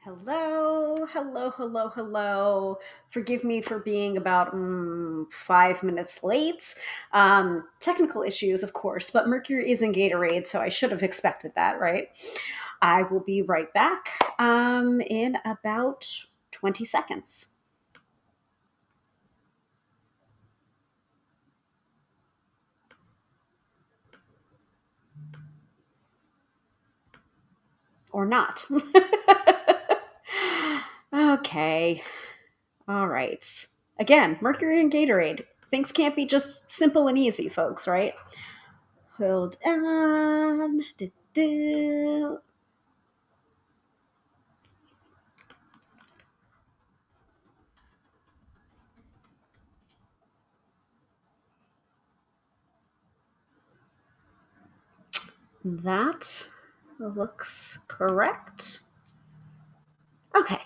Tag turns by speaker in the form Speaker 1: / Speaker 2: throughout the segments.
Speaker 1: Hello, hello, hello, hello. Forgive me for being about 5 minutes late. Technical issues, of course, but Mercury is in Gatorade, so I should have expected that, right? I will be right back in about 20 seconds. Or not. Okay. All right. Again, Mercury and Gatorade. Things can't be just simple and easy, folks, right? Hold on. Do. That looks correct. Okay,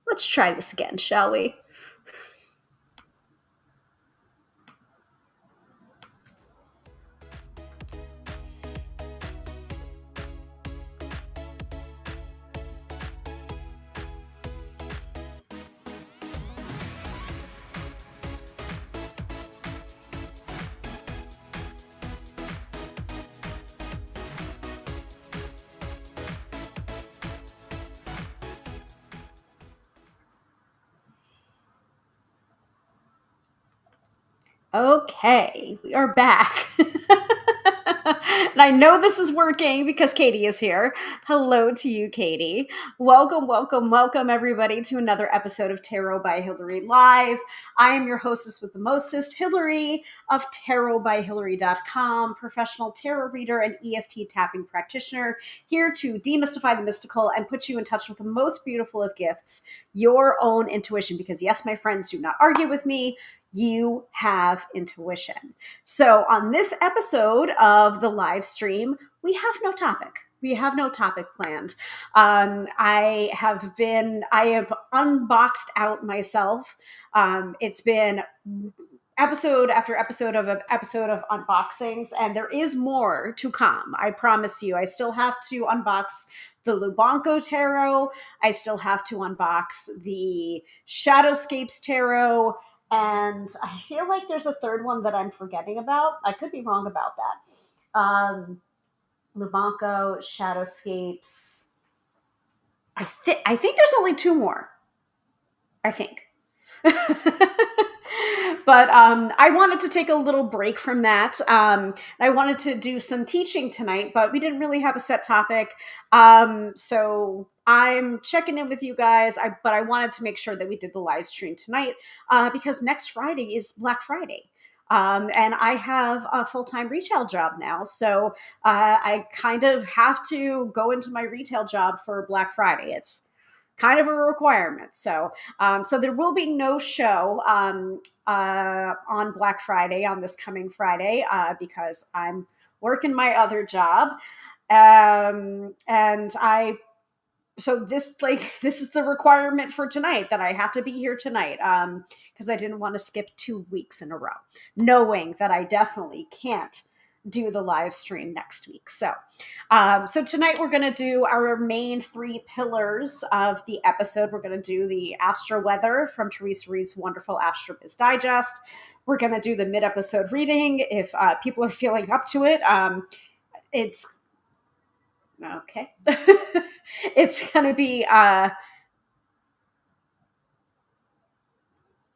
Speaker 1: let's try this again, shall we? Okay, we are back. And I know this is working because Katie is here. Hello to you, Katie. Welcome, welcome, welcome, everybody, to another episode of Tarot by Hilary Live. I am your hostess with the mostest, Hilary of tarotbyhilary.com, professional tarot reader and EFT tapping practitioner, here to demystify the mystical and put you in touch with the most beautiful of gifts, your own intuition. Because, yes, my friends, do not argue with me. You have intuition. So on this episode of the live stream, we have no topic. We have no topic planned. I have unboxed out myself. It's been episode after episode of unboxings, and there is more to come. I promise you. I still have to unbox the Lubanco Tarot. I still have to unbox the Shadowscapes Tarot. And I feel like there's a third one that I'm forgetting about. I could be wrong about that. Lubanco, Shadowscapes. I think there's only two more. I think. But I wanted to take a little break from that. I wanted to do some teaching tonight, but we didn't really have a set topic. So I'm checking in with you guys, but I wanted to make sure that we did the live stream tonight because next Friday is Black Friday. And I have a full-time retail job now. So I kind of have to go into my retail job for Black Friday. It's kind of a requirement. So there will be no show on Black Friday, on this coming Friday, because I'm working my other job. And this is the requirement for tonight, that I have to be here tonight, because I didn't want to skip 2 weeks in a row, knowing that I definitely can't do the live stream next week. So tonight we're going to do our main three pillars of the episode. We're going to do the astro-weather from Teresa Reed's wonderful Astrobiz Digest. We're going to do the mid-episode reading if people are feeling up to it. It's okay. It's going to be are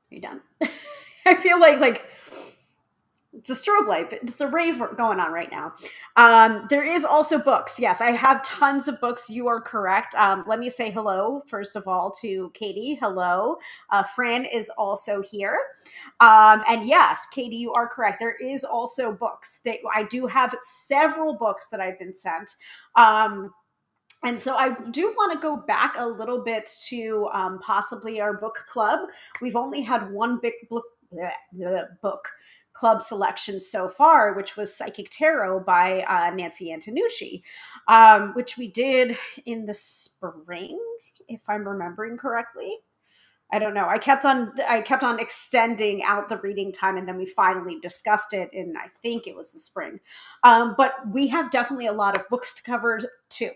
Speaker 1: you done? I feel like it's a strobe light. It's a rave going on right now. There is also books. Yes, I have tons of books. You are correct. Let me say hello, first of all, to Katie. Hello. Fran is also here. And yes, Katie, you are correct. There is also books. I do have several books that I've been sent. And so I do want to go back a little bit to possibly our book club. We've only had one big book club selection so far, which was Psychic Tarot by Nancy Antonucci, which we did in the spring, if I'm remembering correctly. I don't know. I kept on extending out the reading time, and then we finally discussed it in, I think it was the spring. But we have definitely a lot of books to cover too.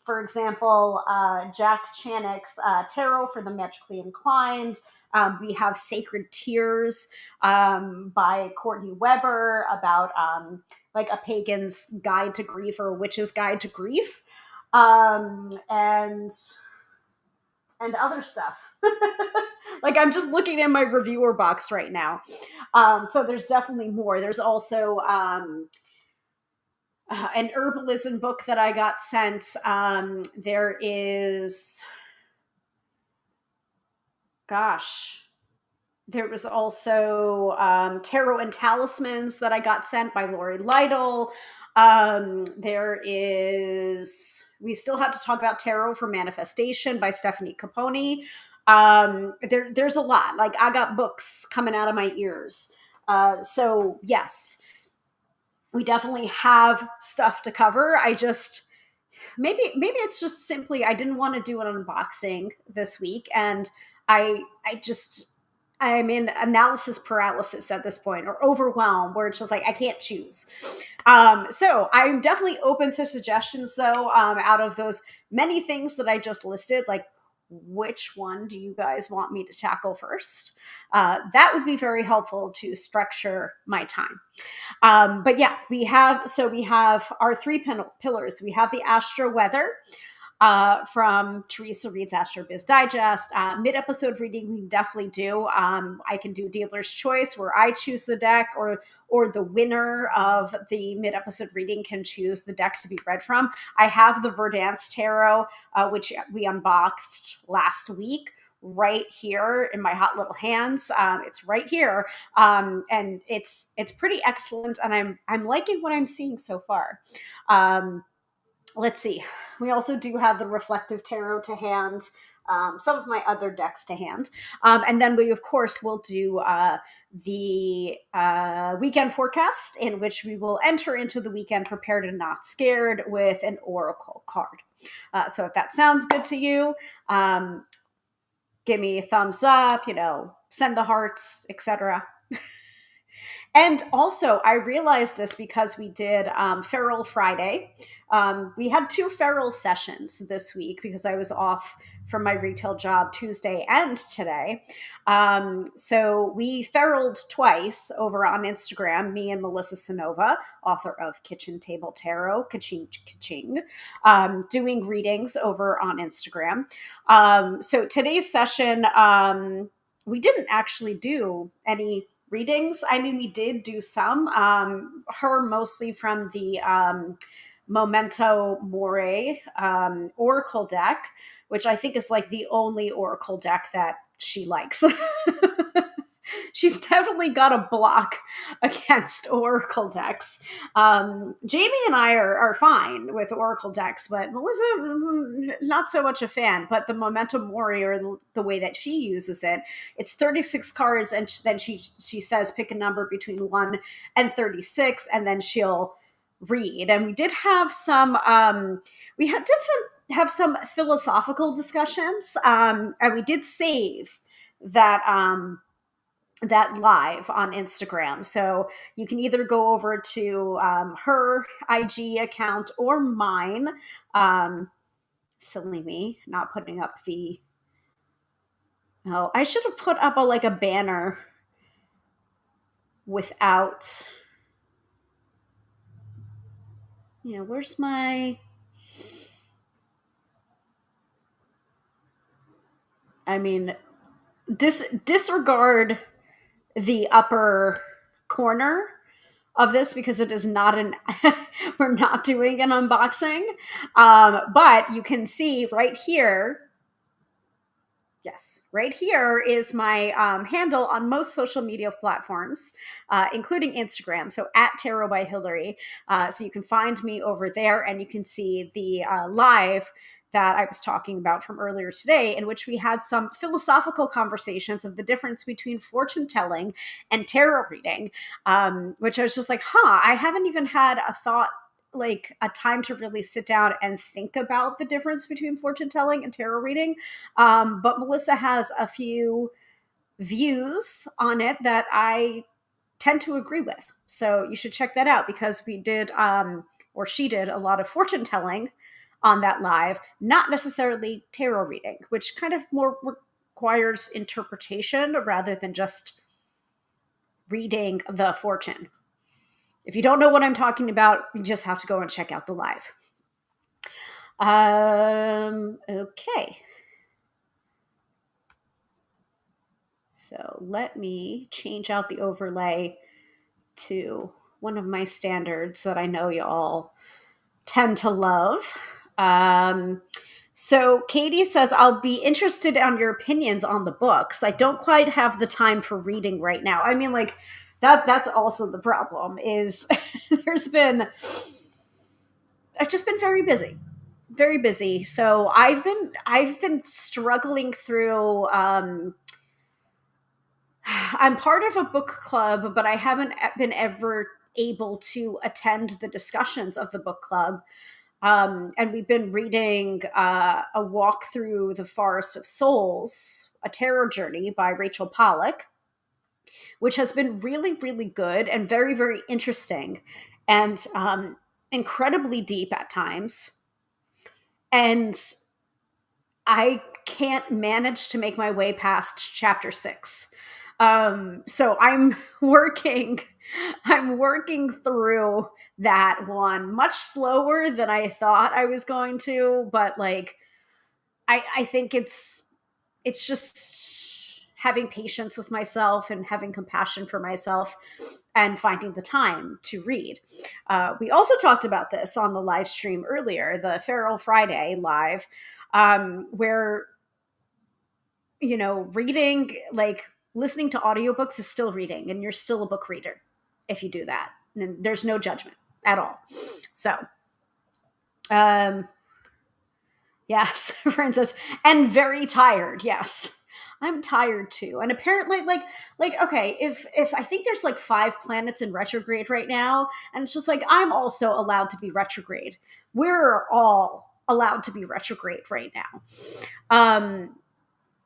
Speaker 1: For example, Jack Chanick's Tarot for the Magically Inclined. We have Sacred Tears by Courtney Weber about like a pagan's guide to grief or a witch's guide to grief, and other stuff. Like I'm just looking in my reviewer box right now. So there's definitely more. There's also an herbalism book that I got sent. There is, gosh, there was also Tarot and Talismans that I got sent by Lori Lytle. There is, we still have to talk about Tarot for Manifestation by Stephanie Capone. There's a lot. Like I got books coming out of my ears. So yes, we definitely have stuff to cover. I just, maybe it's just simply I didn't want to do an unboxing this week, and I just I'm in analysis paralysis at this point, or overwhelmed, where it's just like I can't choose. So I'm definitely open to suggestions, though. Out of those many things that I just listed, like which one do you guys want me to tackle first? That would be very helpful to structure my time. But yeah, we have our three pillars. We have the astro-weather from Teresa Reed's Astro Biz Digest. Mid-episode reading, we can definitely do. I can do Dealer's Choice, where I choose the deck, or the winner of the mid-episode reading can choose the deck to be read from. I have the Verdance Tarot, which we unboxed last week, right here in my hot little hands. It's right here, and it's pretty excellent, and I'm liking what I'm seeing so far. Let's see. We also do have the Reflective Tarot to hand, some of my other decks to hand. And then we, of course, will do the weekend forecast, in which we will enter into the weekend prepared and not scared with an oracle card. So if that sounds good to you, give me a thumbs up, send the hearts, etc. And also, I realized this because we did Feral Friday. We had 2 feral sessions this week because I was off from my retail job Tuesday and today. So we feraled twice over on Instagram, me and Melissa Sanova, author of Kitchen Table Tarot, ka-ching, ka-ching, doing readings over on Instagram. So today's session, we didn't actually do any readings. I mean, we did do some, her mostly from the Memento Mori Oracle deck, which I think is like the only Oracle deck that she likes. She's definitely got a block against Oracle decks. Jamie and I are fine with Oracle decks, but Melissa, not so much a fan. But the Memento Mori, or the way that she uses it, it's 36 cards, and then she says pick a number between 1 and 36, and then she'll read. And we did have some, have some philosophical discussions, and we did save that that live on Instagram. So you can either go over to her IG account or mine. Silly me, not putting up the. Oh, I should have put up a banner without. Where's my. I mean, disregard the upper corner of this because it is not we're not doing an unboxing, but you can see right here. Yes, right here is my handle on most social media platforms, including Instagram. So at Tarot by Hilary. So you can find me over there, and you can see the live that I was talking about from earlier today, in which we had some philosophical conversations of the difference between fortune telling and tarot reading, which I was just like, I haven't even had a thought, like a time to really sit down and think about the difference between fortune telling and tarot reading. But Melissa has a few views on it that I tend to agree with. So you should check that out, because we did, or she did, a lot of fortune telling on that live, not necessarily tarot reading, which kind of more requires interpretation rather than just reading the fortune. If you don't know what I'm talking about, you just have to go and check out the live. Okay. So let me change out the overlay to one of my standards that I know you all tend to love. So Katie says, I'll be interested on your opinions on the books. I don't quite have the time for reading right now. I mean, like, that's also the problem is I've just been very busy. Very busy. So I've been struggling through I'm part of a book club, but I haven't been ever able to attend the discussions of the book club. And we've been reading A Walk Through the Forest of Souls, A Tarot Journey by Rachel Pollack, which has been really, really good and very, very interesting and incredibly deep at times. And I can't manage to make my way past chapter 6. So I'm working through that one much slower than I thought I was going to, but like I think it's just having patience with myself and having compassion for myself and finding the time to read. We also talked about this on the live stream earlier, the Feral Friday live, where, you know, reading, like listening to audiobooks is still reading, and you're still a book reader if you do that. And there's no judgment at all. So, yes, Francis, and very tired. Yes. I'm tired too. And apparently like okay, if I think there's like 5 planets in retrograde right now, and it's just like I'm also allowed to be retrograde. We're all allowed to be retrograde right now.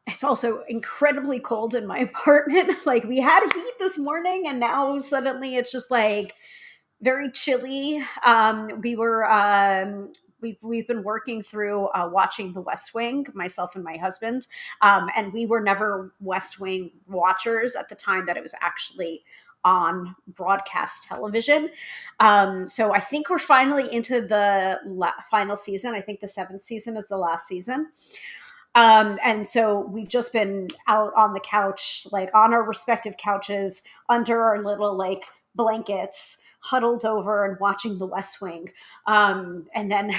Speaker 1: It's also incredibly cold in my apartment. Like we had heat this morning and now suddenly it's just like very chilly. We've been working through watching The West Wing, myself and my husband, and we were never West Wing watchers at the time that it was actually on broadcast television. So I think we're finally into the final season. I think the 7th season is the last season. And so we've just been out on the couch, like on our respective couches, under our little like blankets, huddled over and watching The West Wing. And then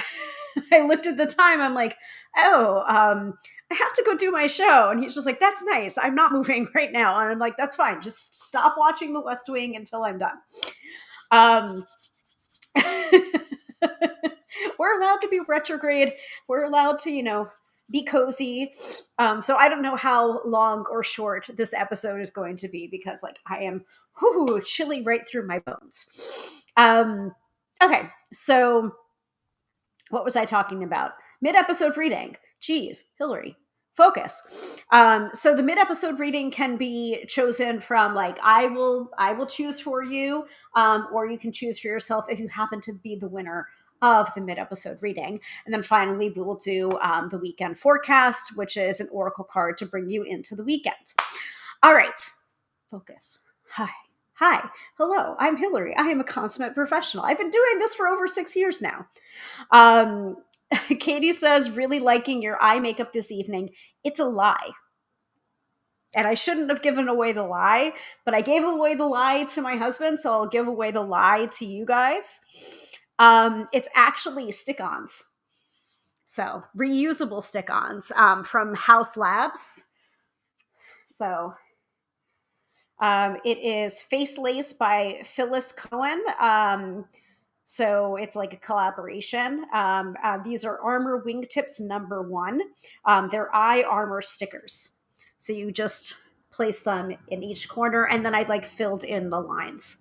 Speaker 1: I looked at the time. I'm like, oh, I have to go do my show. And he's just like, that's nice. I'm not moving right now. And I'm like, that's fine. Just stop watching The West Wing until I'm done. We're allowed to be retrograde. We're allowed to, you know, be cozy. So I don't know how long or short this episode is going to be because like I am chilly right through my bones. Okay, so what was I talking about? Mid-episode reading. Geez, Hilary, focus. So the mid-episode reading can be chosen from like I will choose for you, or you can choose for yourself if you happen to be the winner of the mid-episode reading. And then finally, we will do the weekend forecast, which is an oracle card to bring you into the weekend. All right, focus. Hi, hello, I'm Hilary. I am a consummate professional. I've been doing this for over 6 years now. Katie says, really liking your eye makeup this evening. It's a lie. And I shouldn't have given away the lie, but I gave away the lie to my husband, so I'll give away the lie to you guys. It's actually stick-ons. So reusable stick-ons from House Labs. So it is Face Lace by Phyllis Cohen. So it's like a collaboration. These are Armor Wingtips number 1. They're eye armor stickers. So you just place them in each corner, and then I like filled in the lines.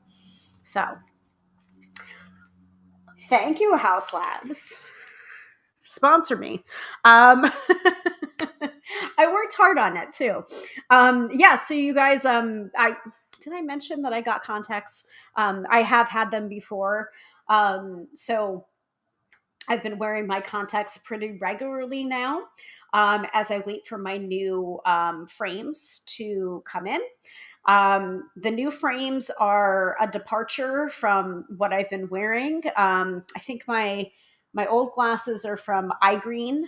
Speaker 1: So thank you, House Labs. Sponsor me. I worked hard on it too. Yeah, so you guys, did I mention that I got contacts? I have had them before. So I've been wearing my contacts pretty regularly now, as I wait for my new frames to come in. The new frames are a departure from what I've been wearing. I think my old glasses are from iGreen.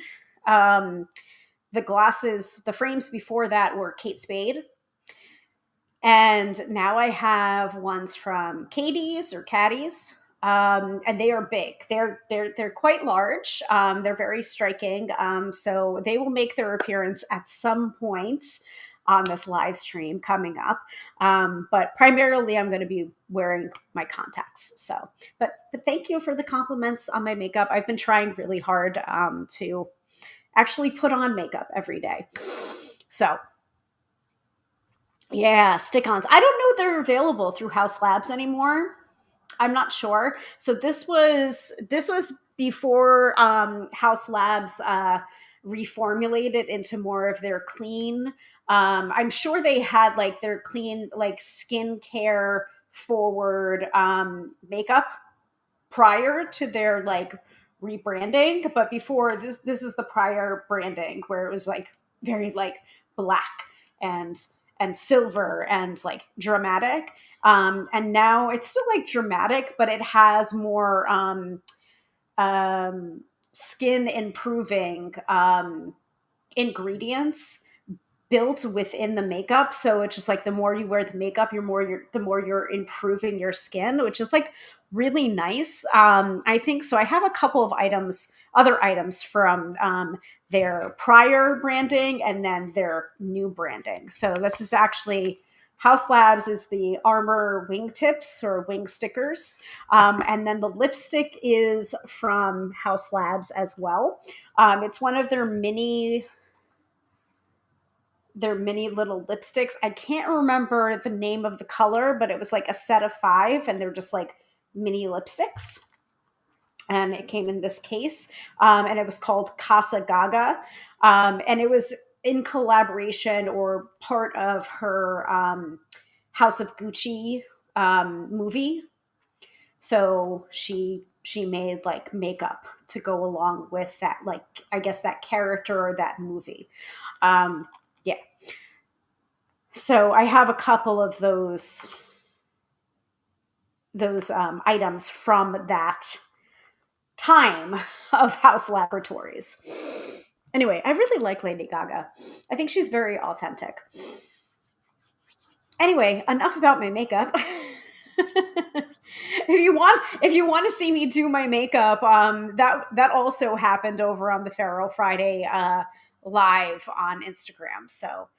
Speaker 1: Um, the frames before that were Kate Spade. And now I have ones from Katie's or Caddies, and they are big. They're quite large. They're very striking. So they will make their appearance at some point on this live stream coming up. But primarily, I'm going to be wearing my contacts. So, but thank you for the compliments on my makeup. I've been trying really hard to actually put on makeup every day. So yeah, stick-ons. I don't know if they're available through House Labs anymore. I'm not sure. So this was before House Labs reformulated into more of their clean. I'm sure they had like their clean, like skincare forward makeup prior to their like rebranding, but before this is the prior branding where it was like very like black and silver and like dramatic. And now it's still like dramatic, but it has more um, skin improving ingredients built within the makeup. So it's just like the more you wear the makeup, the more you're improving your skin, which is like really nice. I think so. I have a couple of other items from their prior branding and then their new branding. So this is actually House Labs is the Armor wingtips or wing stickers. And then the lipstick is from House Labs as well. It's one of their mini little lipsticks. I can't remember the name of the color, but it was like a set of 5 and they're just like mini lipsticks. And it came in this case, and it was called Casa Gaga. And it was in collaboration or part of her House of Gucci movie. So she made like makeup to go along with that, like I guess that character or that movie. Yeah. So I have a couple of those items from that time of House Laboratories. Anyway, I really like Lady Gaga. I think she's very authentic. Anyway, enough about my makeup. If you want to see me do my makeup, that also happened over on the Pharaoh Friday live on Instagram. So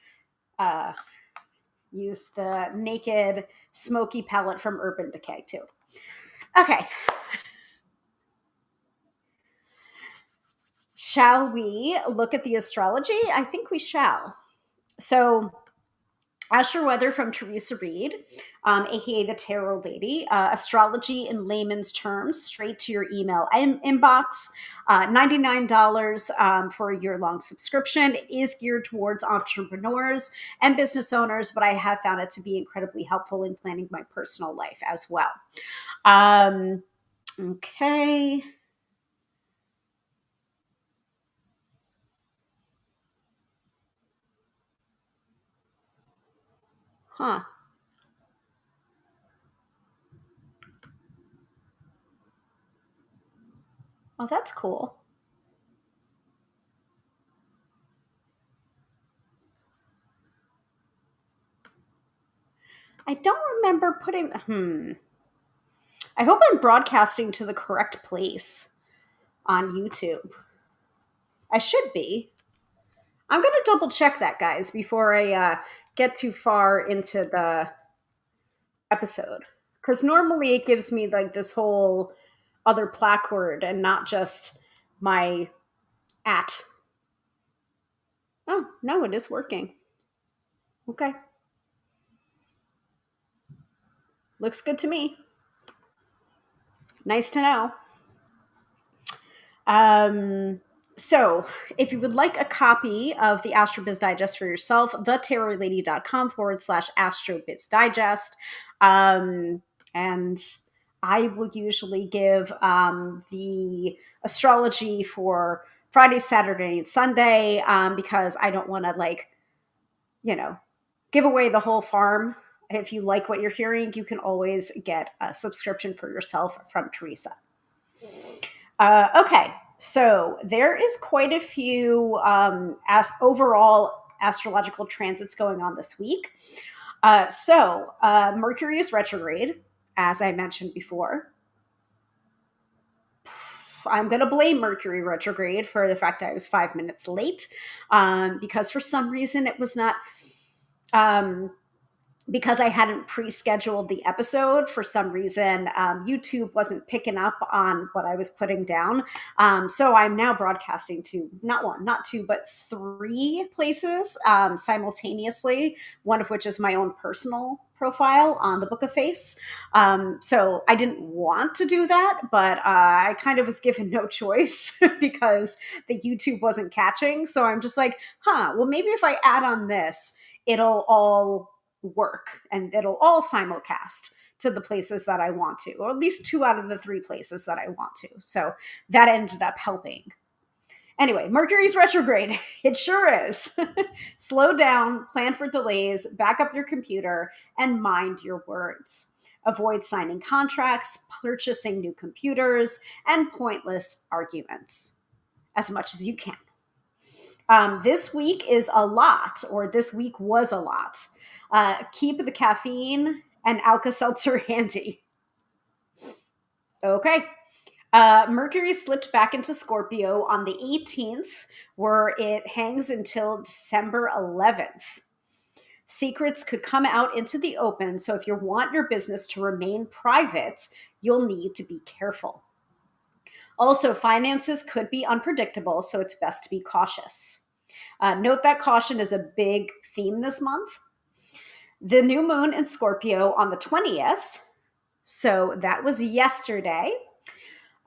Speaker 1: use the naked smoky palette from Urban Decay too. Okay. Shall we look at the astrology? I think we shall. So, astro-weather from Teresa Reed, aka the Tarot Lady. Astrology in layman's terms, straight to your email inbox. $99 for a year-long subscription. It is geared towards entrepreneurs and business owners, but I have found it to be incredibly helpful in planning my personal life as well. Okay. Huh. Oh, that's cool. I don't remember putting. I hope I'm broadcasting to the correct place on YouTube. I should be. I'm going to double check that, guys, before I get too far into the episode. Because normally it gives me like this whole other placard and not just my at. Oh, no, it is working. Okay. Looks good to me. Nice to know. So, if you would like a copy of the AstroBiz Digest for yourself, thetarolady.com/AstroBiz Digest. And I will usually give the astrology for Friday, Saturday, and Sunday because I don't want to, like, you know, give away the whole farm. If you like what you're hearing, you can always get a subscription for yourself from Teresa. Okay, so there is quite a few overall astrological transits going on this week. Mercury is retrograde, as I mentioned before. I'm going to blame Mercury retrograde for the fact that I was 5 minutes late because for some reason it was not. Because I hadn't pre-scheduled the episode, for some reason, YouTube wasn't picking up on what I was putting down. So I'm now broadcasting to not one, not two, but three places simultaneously, one of which is my own personal profile on the Book of Face. So I didn't want to do that, but I kind of was given no choice because the YouTube wasn't catching. So I'm just like, well, maybe if I add on this, it'll all work and it'll all simulcast to the places that I want to, or at least 2 out of the 3 places that I want to. So that ended up helping. Anyway, Mercury's retrograde. It sure is. Slow down, plan for delays, back up your computer, and mind your words. Avoid signing contracts, purchasing new computers, and pointless arguments as much as you can. This week is a lot, or this week was a lot. Keep the caffeine and Alka-Seltzer handy. Okay. Mercury slipped back into Scorpio on the 18th, where it hangs until December 11th. Secrets could come out into the open, so if you want your business to remain private, you'll need to be careful. Also, finances could be unpredictable, so it's best to be cautious. Note that caution is a big theme this month. The new moon in Scorpio on the 20th, so that was yesterday,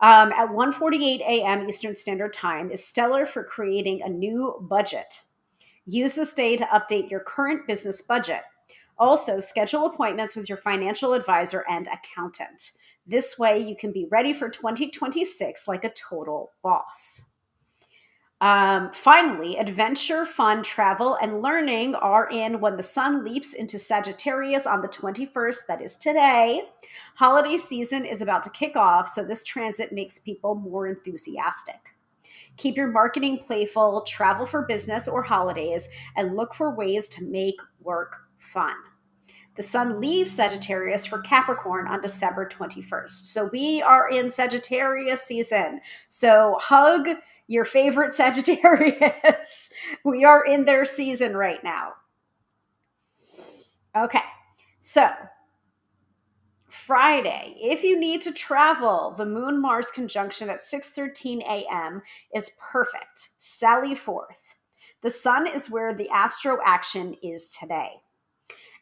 Speaker 1: at 1:48 a.m. Eastern Standard Time, is stellar for creating a new budget. Use this day to update your current business budget. Also, schedule appointments with your financial advisor and accountant. This way, you can be ready for 2026 like a total boss. Finally, adventure, fun, travel, and learning are in when the sun leaps into Sagittarius on the 21st, that is today. Holiday season is about to kick off, so this transit makes people more enthusiastic. Keep your marketing playful, travel for business or holidays, and look for ways to make work fun. The sun leaves Sagittarius for Capricorn on December 21st. So we are in Sagittarius season. So hug your favorite Sagittarius. We are in their season right now. Okay. So Friday, if you need to travel, the Moon Mars conjunction at 6:13 a.m. is perfect. Sally forth. The sun is where the astro action is today.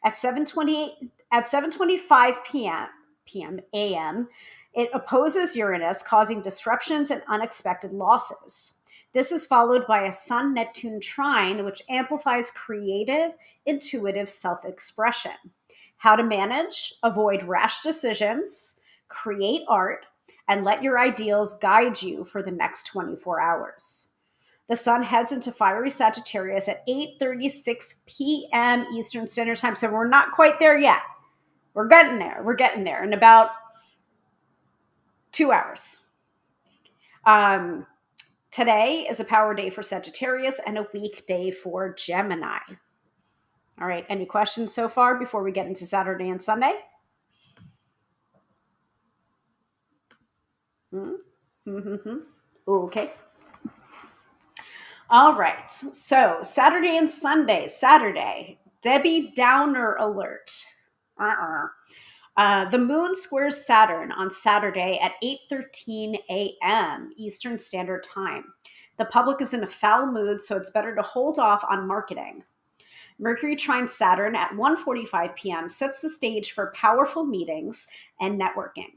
Speaker 1: At 7:25 p.m. a.m., it opposes Uranus, causing disruptions and unexpected losses. This is followed by a Sun-Neptune trine, which amplifies creative, intuitive self-expression. How to manage, avoid rash decisions, create art, and let your ideals guide you for the next 24 hours. The sun heads into fiery Sagittarius at 8:36 p.m. Eastern Standard Time. So we're not quite there yet. We're getting there. We're getting there in about 2 hours. Today is a power day for Sagittarius and a weak day for Gemini. All right. Any questions so far before we get into Saturday and Sunday? Mm-hmm. Okay. All right. So Saturday and Sunday. Saturday, Debbie Downer alert. The moon squares Saturn on Saturday at 8:13 a.m. Eastern Standard Time. The public is in a foul mood, so it's better to hold off on marketing. Mercury trine Saturn at 1:45 p.m. sets the stage for powerful meetings and networking.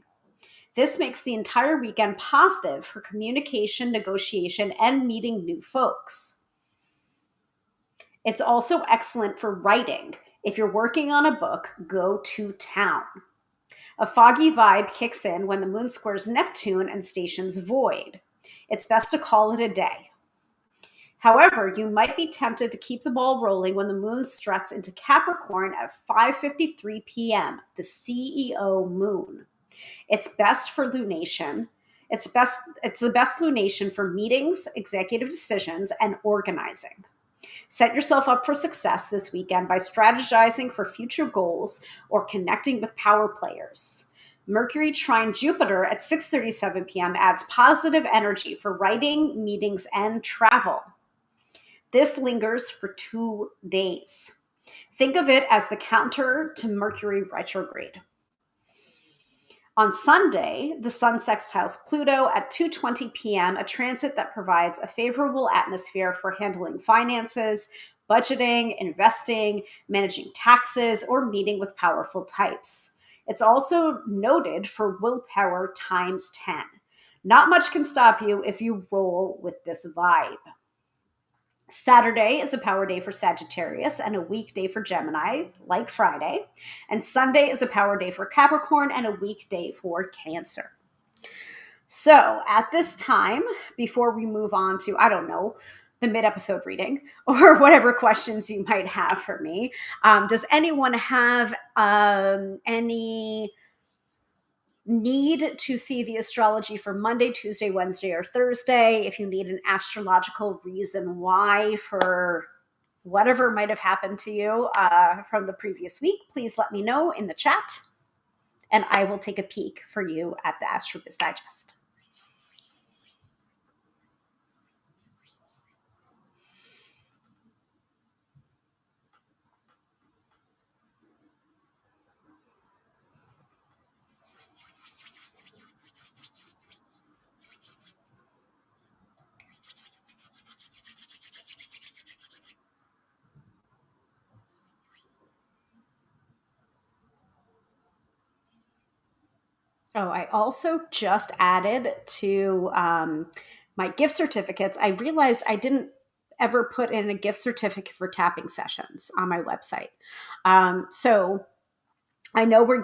Speaker 1: This makes the entire weekend positive for communication, negotiation, and meeting new folks. It's also excellent for writing. If you're working on a book, go to town. A foggy vibe kicks in when the moon squares Neptune and stations void. It's best to call it a day. However, you might be tempted to keep the ball rolling when the moon struts into Capricorn at 5:53 p.m., the CEO moon. It's best for lunation. It's the best lunation for meetings, executive decisions, and organizing. Set yourself up for success this weekend by strategizing for future goals or connecting with power players. Mercury trine Jupiter at 6:37 p.m. adds positive energy for writing, meetings, and travel. This lingers for 2 days. Think of it as the counter to Mercury retrograde. On Sunday, the Sun sextiles Pluto at 2:20 p.m., a transit that provides a favorable atmosphere for handling finances, budgeting, investing, managing taxes, or meeting with powerful types. It's also noted for willpower times 10. Not much can stop you if you roll with this vibe. Saturday is a power day for Sagittarius and a weekday for Gemini, like Friday. And Sunday is a power day for Capricorn and a weekday for Cancer. So at this time, before we move on to, I don't know, the mid-episode reading or whatever questions you might have for me, does anyone have any need to see the astrology for Monday, Tuesday, Wednesday, or Thursday? If you need an astrological reason why for whatever might have happened to you from the previous week, please let me know in the chat, and I will take a peek for you at the AstroBiz Digest. Oh, I also just added to my gift certificates. I realized I didn't ever put in a gift certificate for tapping sessions on my website. So I know we're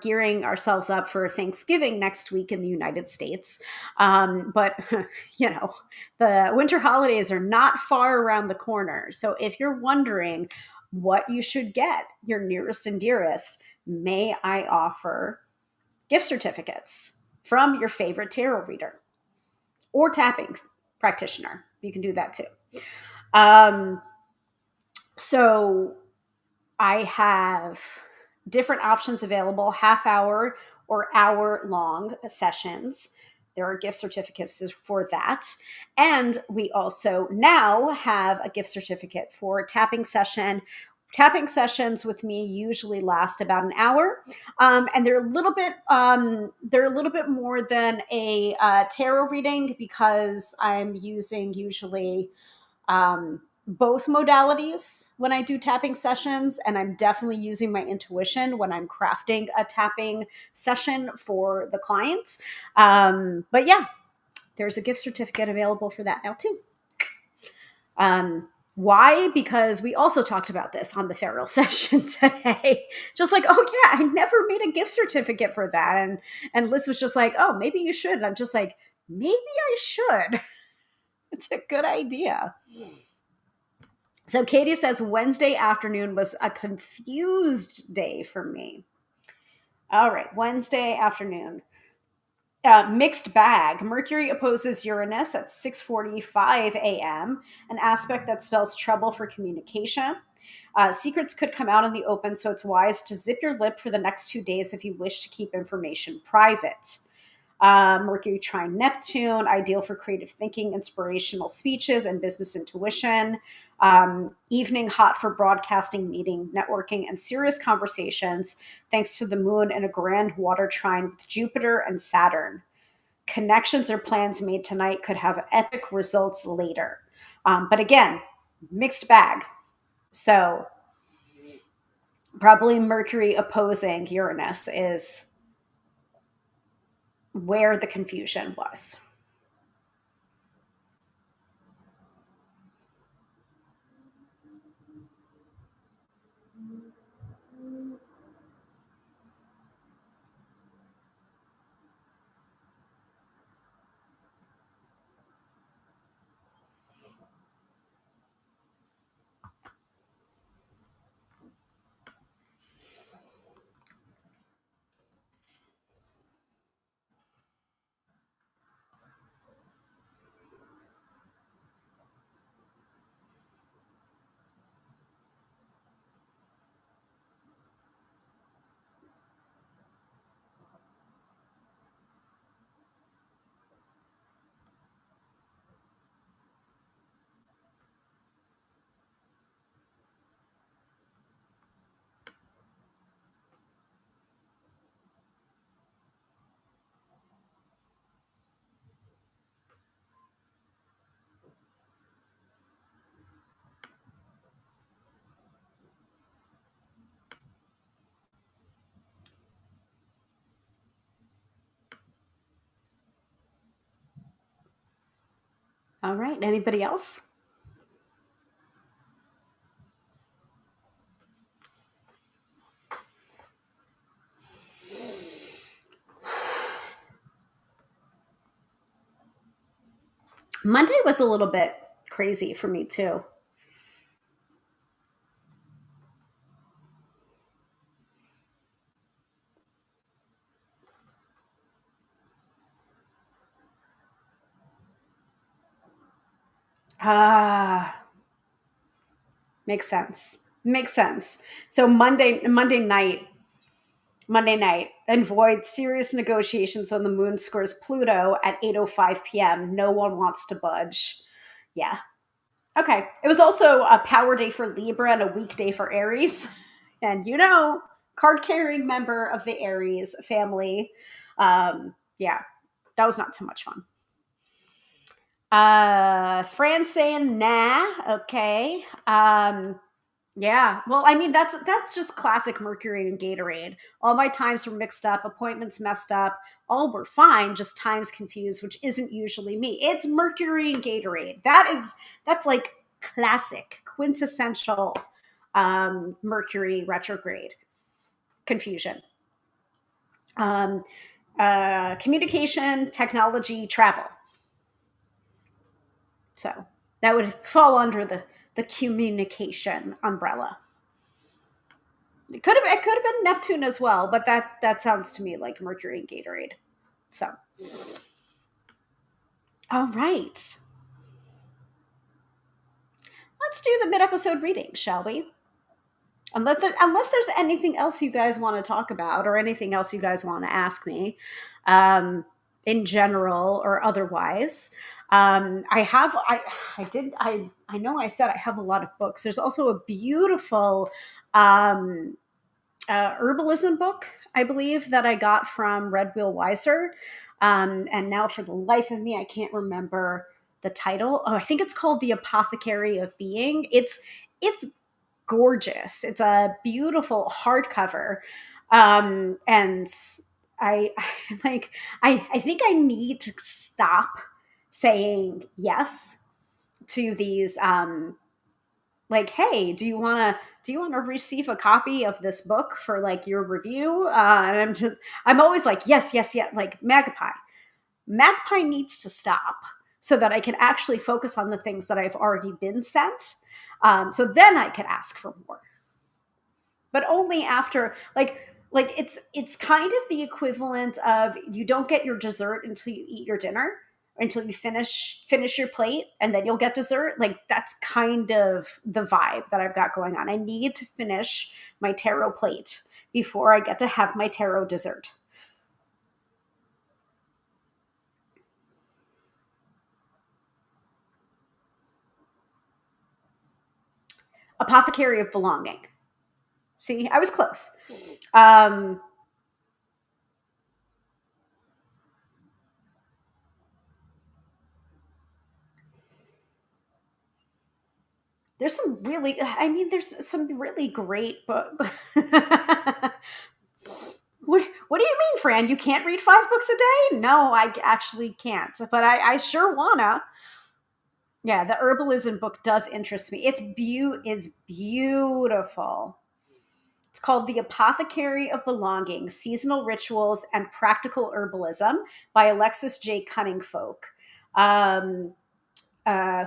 Speaker 1: gearing ourselves up for Thanksgiving next week in the United States. But, the winter holidays are not far around the corner. So if you're wondering what you should get your nearest and dearest, may I offer gift certificates from your favorite tarot reader or tapping practitioner. You can do that too. Um, so I have different options available: half hour or hour long sessions. There are gift certificates for that. And we also now have a gift certificate for a tapping session. Tapping sessions with me usually last about an hour, and they're a little bit more than a tarot reading because I'm using usually both modalities when I do tapping sessions, and I'm definitely using my intuition when I'm crafting a tapping session for the clients. But yeah, there's a gift certificate available for that now too. Why? Because we also talked about this on the Pharaoh session today. Just like, oh yeah, I never made a gift certificate for that. And Liz was just like, oh, maybe you should. And I'm just like, maybe I should. It's a good idea. So Katie says Wednesday afternoon was a confused day for me. All right, Wednesday afternoon. Mixed bag. Mercury opposes Uranus at 6:45 a.m., an aspect that spells trouble for communication. Secrets could come out in the open, so it's wise to zip your lip for the next 2 days if you wish to keep information private. Mercury trine Neptune, ideal for creative thinking, inspirational speeches, and business intuition. Evening hot for broadcasting, meeting, networking, and serious conversations, thanks to the moon in a grand water trine with Jupiter and Saturn. Connections or plans made tonight could have epic results later. But again, mixed bag. So probably Mercury opposing Uranus is where the confusion was. All right. Anybody else? Monday was a little bit crazy for me too. Ah, makes sense. Makes sense. So Monday night, and void serious negotiations when the moon scores Pluto at 8:05 p.m. No one wants to budge. Yeah. Okay. It was also a power day for Libra and a weekday for Aries. And card carrying member of the Aries family. Yeah, that was not too much fun. Fran saying nah. Okay. Yeah. Well, I mean that's just classic Mercury and Gatorade. All my times were mixed up, appointments messed up. All were fine, just times confused, which isn't usually me. It's Mercury and Gatorade. That's like classic, quintessential Mercury retrograde confusion. Um, Communication, technology, travel. So that would fall under the communication umbrella. It could have been Neptune as well, but that sounds to me like Mercury and Gatorade. So, all right, let's do the mid episode reading, shall we? Unless there's anything else you guys want to talk about or anything else you guys want to ask me, um, in general or otherwise. I know I said I have a lot of books. There's also a beautiful um, herbalism book, I believe, that I got from Red Wheel Weiser. And now, for the life of me, I can't remember the title. Oh, I think it's called The Apothecary of Being. It's gorgeous. It's a beautiful hardcover, and I like. I think I need to stop saying yes to these like, hey, do you want to receive a copy of this book for like your review? And I'm always like, yes, yes, yes. Like magpie needs to stop so that I can actually focus on the things that I've already been sent. So then I can ask for more, but only after it's kind of the equivalent of you don't get your dessert until you eat your dinner, until you finish your plate, and then you'll get dessert. Like, that's kind of the vibe that I've got going on. I need to finish my tarot plate before I get to have my tarot dessert. Apothecary of Belonging. See, I was close. um there's some really great book. What do you mean, Fran? You can't read 5 books a day? No, I actually can't, but I sure wanna. Yeah, the herbalism book does interest me. Is beautiful. It's called The Apothecary of Belonging: Seasonal Rituals and Practical Herbalism by Alexis J. Cunningfolk. Um,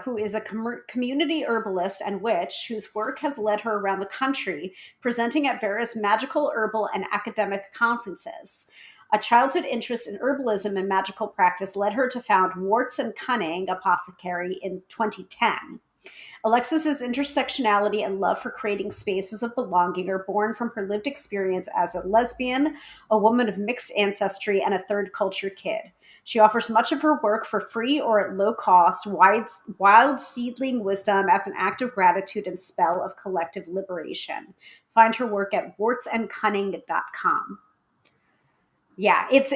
Speaker 1: who is a community herbalist and witch whose work has led her around the country, presenting at various magical, herbal, and academic conferences. A childhood interest in herbalism and magical practice led her to found Warts and Cunning Apothecary in 2010. Alexis's intersectionality and love for creating spaces of belonging are born from her lived experience as a lesbian, a woman of mixed ancestry, and a third culture kid. She offers much of her work for free or at low cost, wild seedling wisdom as an act of gratitude and spell of collective liberation. Find her work at wartsandcunning.com. Yeah, it's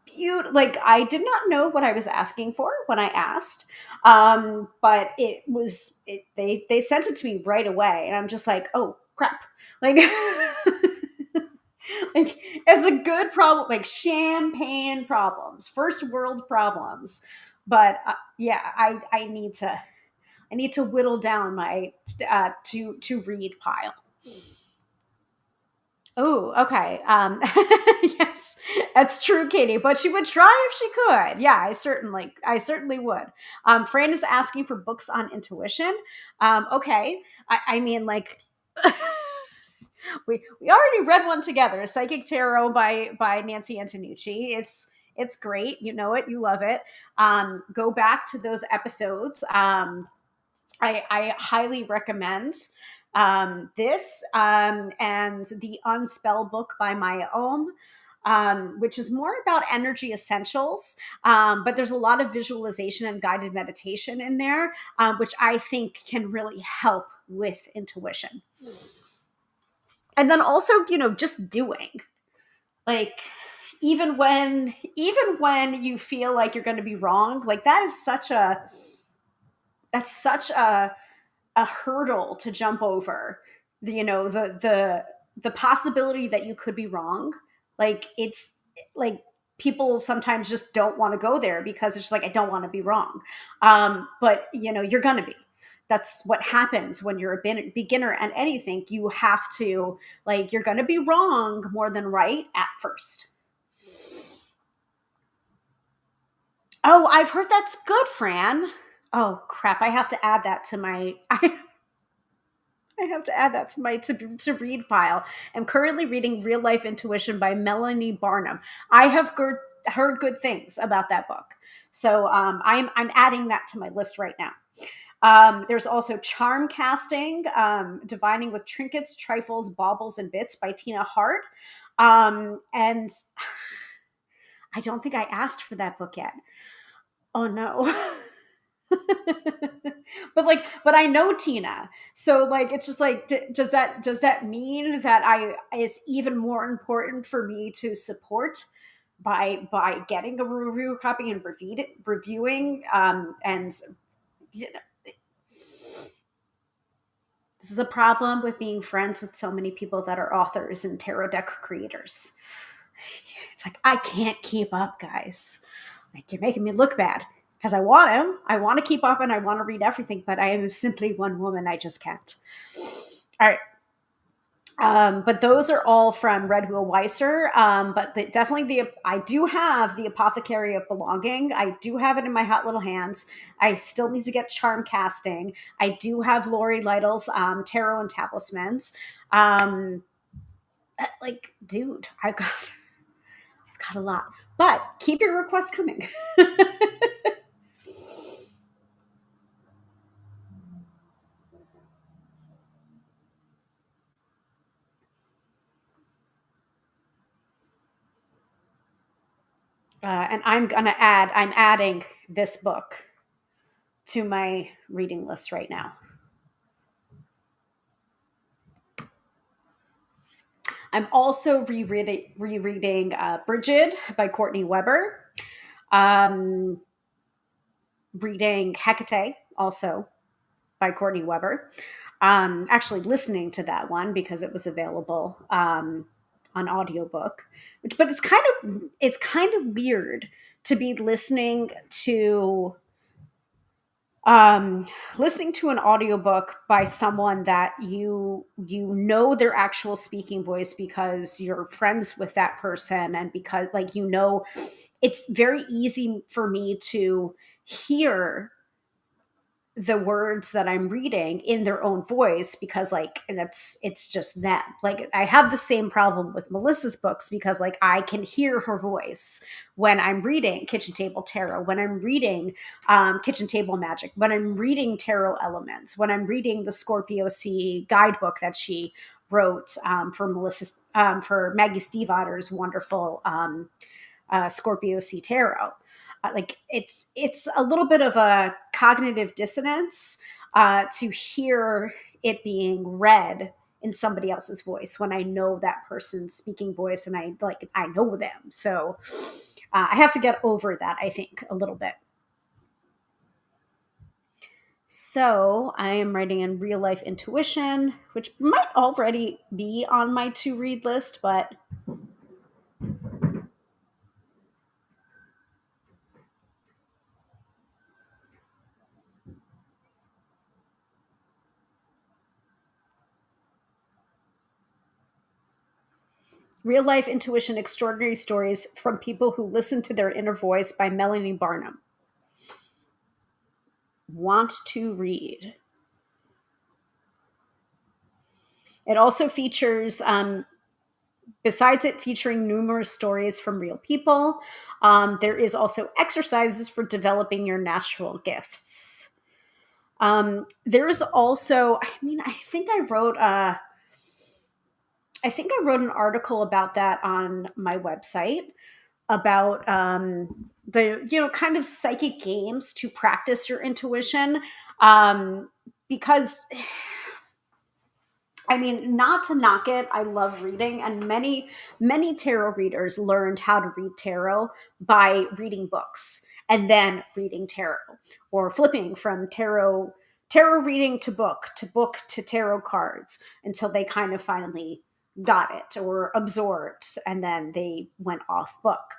Speaker 1: beautiful. Like, I did not know what I was asking for when I asked, but they sent it to me right away, and I'm just like, oh crap, like. Like, as a good problem, like champagne problems, first world problems, but yeah, I need to whittle down my to read pile. Oh, okay. Yes, that's true, Katie. But she would try if she could. Yeah, I certainly would. Fran is asking for books on intuition. Okay. I mean, like, we already read one together, Psychic Tarot by Nancy Antonucci. It's great. You know it. You love it. Go back to those episodes. I highly recommend this and the Unspell book by Maya Ohm, which is more about energy essentials. But there's a lot of visualization and guided meditation in there, which I think can really help with intuition. And then also, just doing, like, even when you feel like you're going to be wrong, like that's such a hurdle to jump over. The possibility that you could be wrong, like, it's like people sometimes just don't want to go there because it's just like, I don't want to be wrong. But you're gonna be. That's what happens when you're a beginner at anything. You have to, like, you're gonna be wrong more than right at first. Oh, I've heard that's good, Fran. Oh crap, I have to add that to my I have to add that to my to read pile. I'm currently reading Real Life Intuition by Melanie Barnum. I have heard good things about that book, so I'm adding that to my list right now. There's also Charm Casting, Divining with Trinkets, Trifles, Baubles, and Bits by Tina Hart. And I don't think I asked for that book yet. Oh no. but I know Tina, so, like, it's just like, does that mean that I it's even more important for me to support by getting a review copy and reviewing, and you know, this is a problem with being friends with so many people that are authors and tarot deck creators. It's like, I can't keep up, guys. Like, you're making me look bad because I want to keep up and I want to read everything, but I am simply one woman. I just can't. All right. But those are all from Red Wheel Weiser. But definitely I do have the Apothecary of Belonging. I do have it in my hot little hands. I still need to get Charm Casting. I do have Lori Lytle's Tarot and Talismans. Like, dude, I've got a lot. But keep your requests coming. And I'm adding this book to my reading list right now. I'm also rereading Bridget by Courtney Weber. Um, Reading Hecate, also by Courtney Weber. Actually listening to that one because it was available on audiobook. But it's kind of weird to be listening to an audiobook by someone that you know their actual speaking voice because you're friends with that person, and because, like, it's very easy for me to hear the words that I'm reading in their own voice because, like, and it's just them. Like, I have the same problem with Melissa's books because, like, I can hear her voice when I'm reading Kitchen Table Tarot, when I'm reading Kitchen Table Magic, when I'm reading Tarot Elements, when I'm reading the Scorpio Sea guidebook that she wrote for Maggie Stiefvater's wonderful Scorpio Sea Tarot. Like, it's a little bit of a cognitive dissonance to hear it being read in somebody else's voice when I know that person's speaking voice and I know them. So I have to get over that, I think, a little bit. So I am writing in Real Life Intuition, which might already be on my to read list, but Real Life Intuition Extraordinary Stories from People Who Listen to Their Inner Voice by Melanie Barnum. Want to read. It also features, besides it featuring numerous stories from real people, there is also exercises for developing your natural gifts. There is also, I think I wrote an article about that on my website about the kind of psychic games to practice your intuition, because I mean, not to knock it, I love reading, and many tarot readers learned how to read tarot by reading books and then reading tarot, or flipping from tarot reading to book to tarot cards until they kind of finally got it or absorbed, and then they went off book.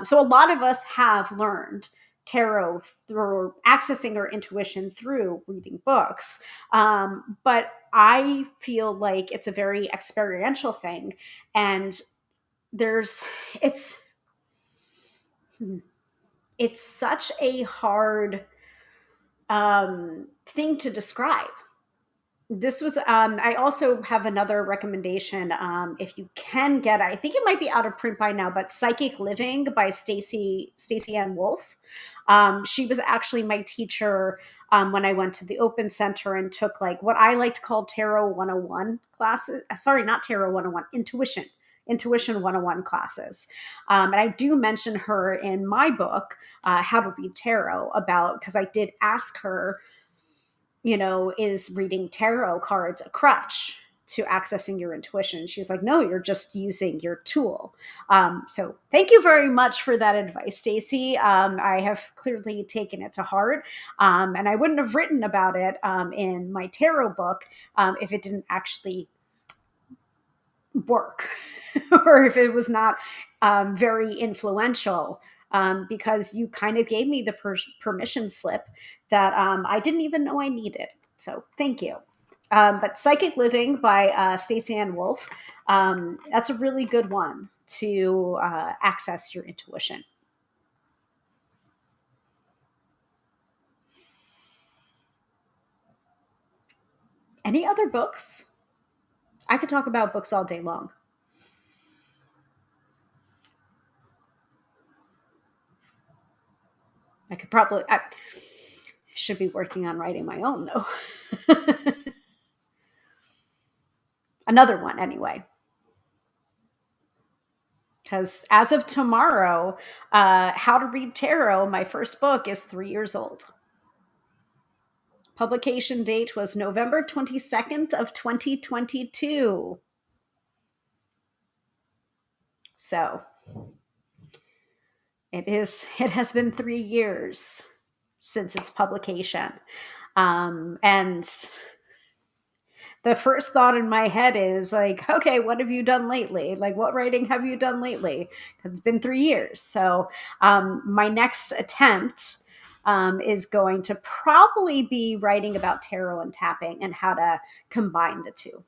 Speaker 1: So a lot of us have learned tarot through accessing our intuition through reading books, but I feel like it's a very experiential thing, and there's it's it's such a hard thing to describe. This was I also have another recommendation, if you can get, I think it might be out of print by now, but Psychic Living by Stacey Ann Wolf. She was actually my teacher when I went to the Open Center and took like what I like to call Tarot 101 classes. Sorry, not Tarot 101, Intuition 101 classes. And I do mention her in my book, How to Read Tarot, about, because I did ask her, is reading tarot cards a crutch to accessing your intuition? She's like, no, you're just using your tool. So thank you very much for that advice, Stacey. I have clearly taken it to heart. And I wouldn't have written about it in my tarot book if it didn't actually work or if it was not very influential, because you kind of gave me the permission slip that I didn't even know I needed. So thank you. But Psychic Living by Stacey Ann Wolf, that's a really good one to access your intuition. Any other books? I could talk about books all day long. I should be working on writing my own, though. Another one, anyway. Because as of tomorrow, How to Read Tarot, my first book, is 3 years old. Publication date was November 22nd of 2022. So it has been 3 years since its publication. And the first thought in my head is like, okay, what have you done lately? Like, what writing have you done lately? Because it's been 3 years. So my next attempt is going to probably be writing about tarot and tapping and how to combine the two.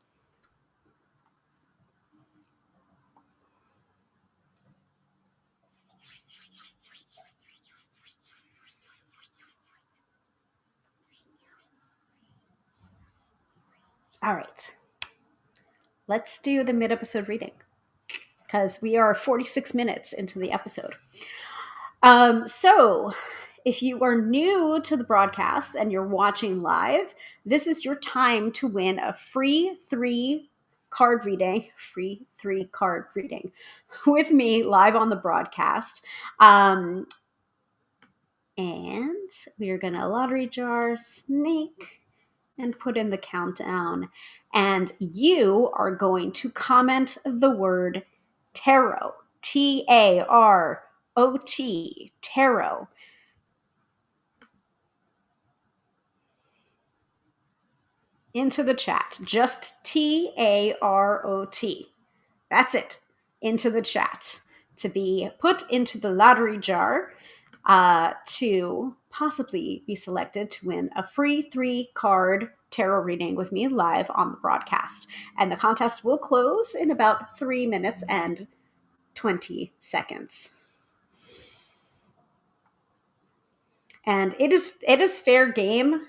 Speaker 1: All right. Let's do the mid-episode reading, because we are 46 minutes into the episode. So if you are new to the broadcast and you're watching live, this is your time to win a free 3-card reading with me live on the broadcast. And we are going to lottery jar, snake, and put in the countdown. And you are going to comment the word tarot, Tarot, tarot, into the chat. Just Tarot. That's it. Into the chat to be put into the lottery jar to possibly be selected to win a free 3-card tarot reading with me live on the broadcast. And the contest will close in about 3 minutes and 20 seconds. And it is fair game,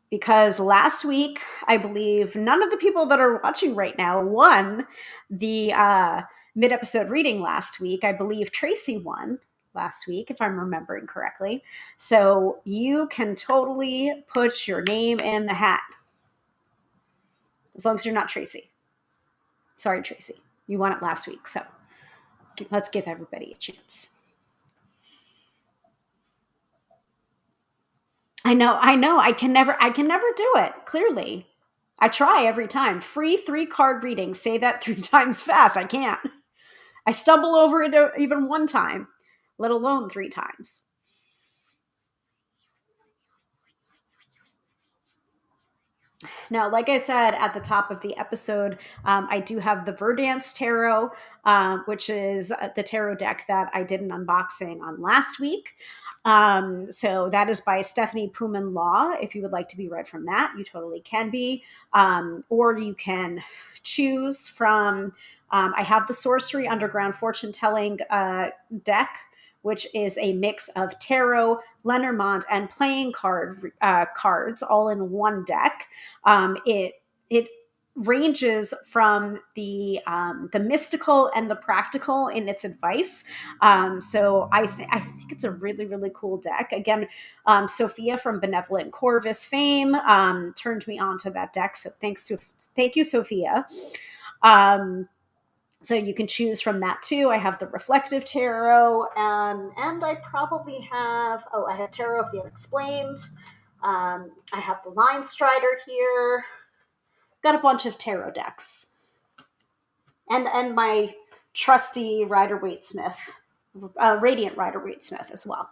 Speaker 1: because last week, I believe none of the people that are watching right now won the mid-episode reading last week. I believe Tracy won last week, if I'm remembering correctly. So you can totally put your name in the hat, as long as you're not Tracy. Sorry, Tracy. You won it last week, so let's give everybody a chance. I know. I can never do it. Clearly, I try every time. Free 3-card reading. Say that 3 times fast. I can't. I stumble over it even one time, let alone 3 times. Now, like I said at the top of the episode, I do have the Verdance Tarot, which is the tarot deck that I did an unboxing on last week. So that is by Stephanie Puman Law. If you would like to be read from that, you totally can be. Or you can choose from, I have the Sorcery Underground Fortune Telling deck, which is a mix of tarot, Lenormand, and playing cards all in one deck. It ranges from the mystical and the practical in its advice. So I think it's a really, really cool deck. Again, Sophia from Benevolent Corvus fame turned me on to that deck. So thank you, Sophia. So you can choose from that too. I have the Reflective Tarot, and I probably have, I have Tarot of the Unexplained. I have the Line Strider here. Got a bunch of tarot decks. And my trusty Rider-Waite-Smith, Radiant Rider-Waite-Smith as well.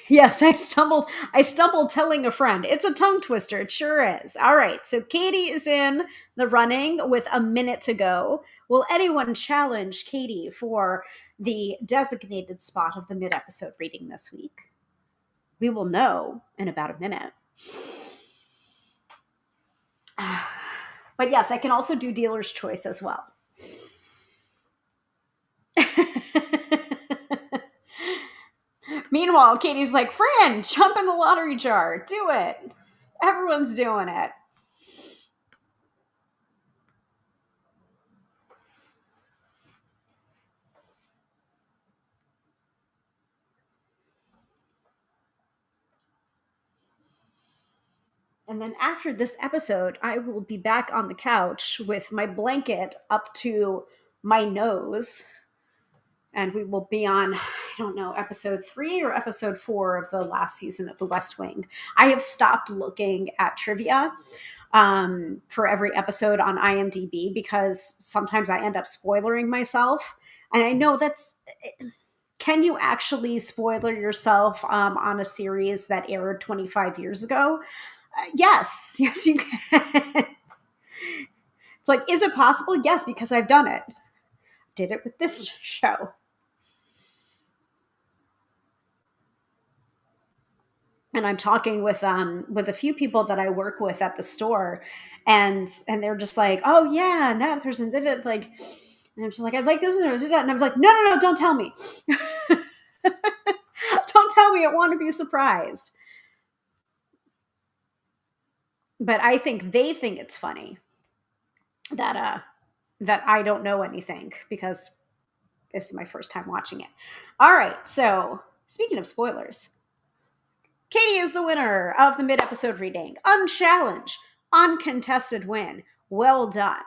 Speaker 1: Yes, I stumbled telling a friend. It's a tongue twister. It sure is. All right. So Katie is in the running with a minute to go. Will anyone challenge Katie for the designated spot of the mid-episode reading this week? We will know in about a minute. But yes, I can also do dealer's choice as well. Meanwhile, Katie's like, Fran, jump in the lottery jar. Do it. Everyone's doing it. And then after this episode, I will be back on the couch with my blanket up to my nose. And we will be on, I don't know, episode 3 or episode 4 of the last season of The West Wing. I have stopped looking at trivia for every episode on IMDb, because sometimes I end up spoilering myself. And I know can you actually spoiler yourself on a series that aired 25 years ago? Yes, you can. It's like, is it possible? Yes, because I've done it. Did it with this show. And I'm talking with a few people that I work with at the store, and they're just like, oh yeah, and that person did it, like, and I'm just like, I'd like this and did that, and I was like, no, don't tell me. Don't tell me. I want to be surprised. But I think they think it's funny that I don't know anything, because this is my first time watching it. All right, so speaking of spoilers, Katie is the winner of the mid-episode reading. Unchallenged, uncontested win. Well done.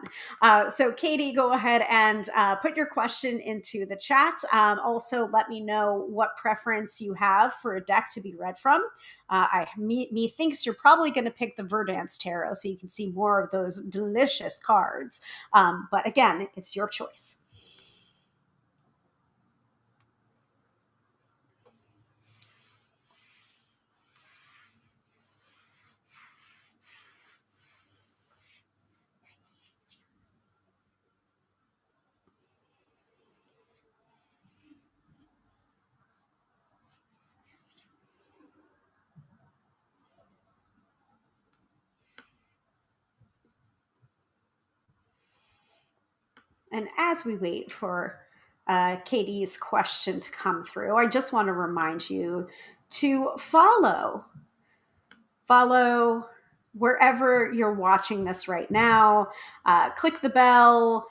Speaker 1: So Katie, go ahead and put your question into the chat. Also, let me know what preference you have for a deck to be read from. Me thinks you're probably going to pick the Verdance Tarot, so you can see more of those delicious cards. But again, it's your choice. And as we wait for Katie's question to come through, I just want to remind you to follow wherever you're watching this right now. Click the bell,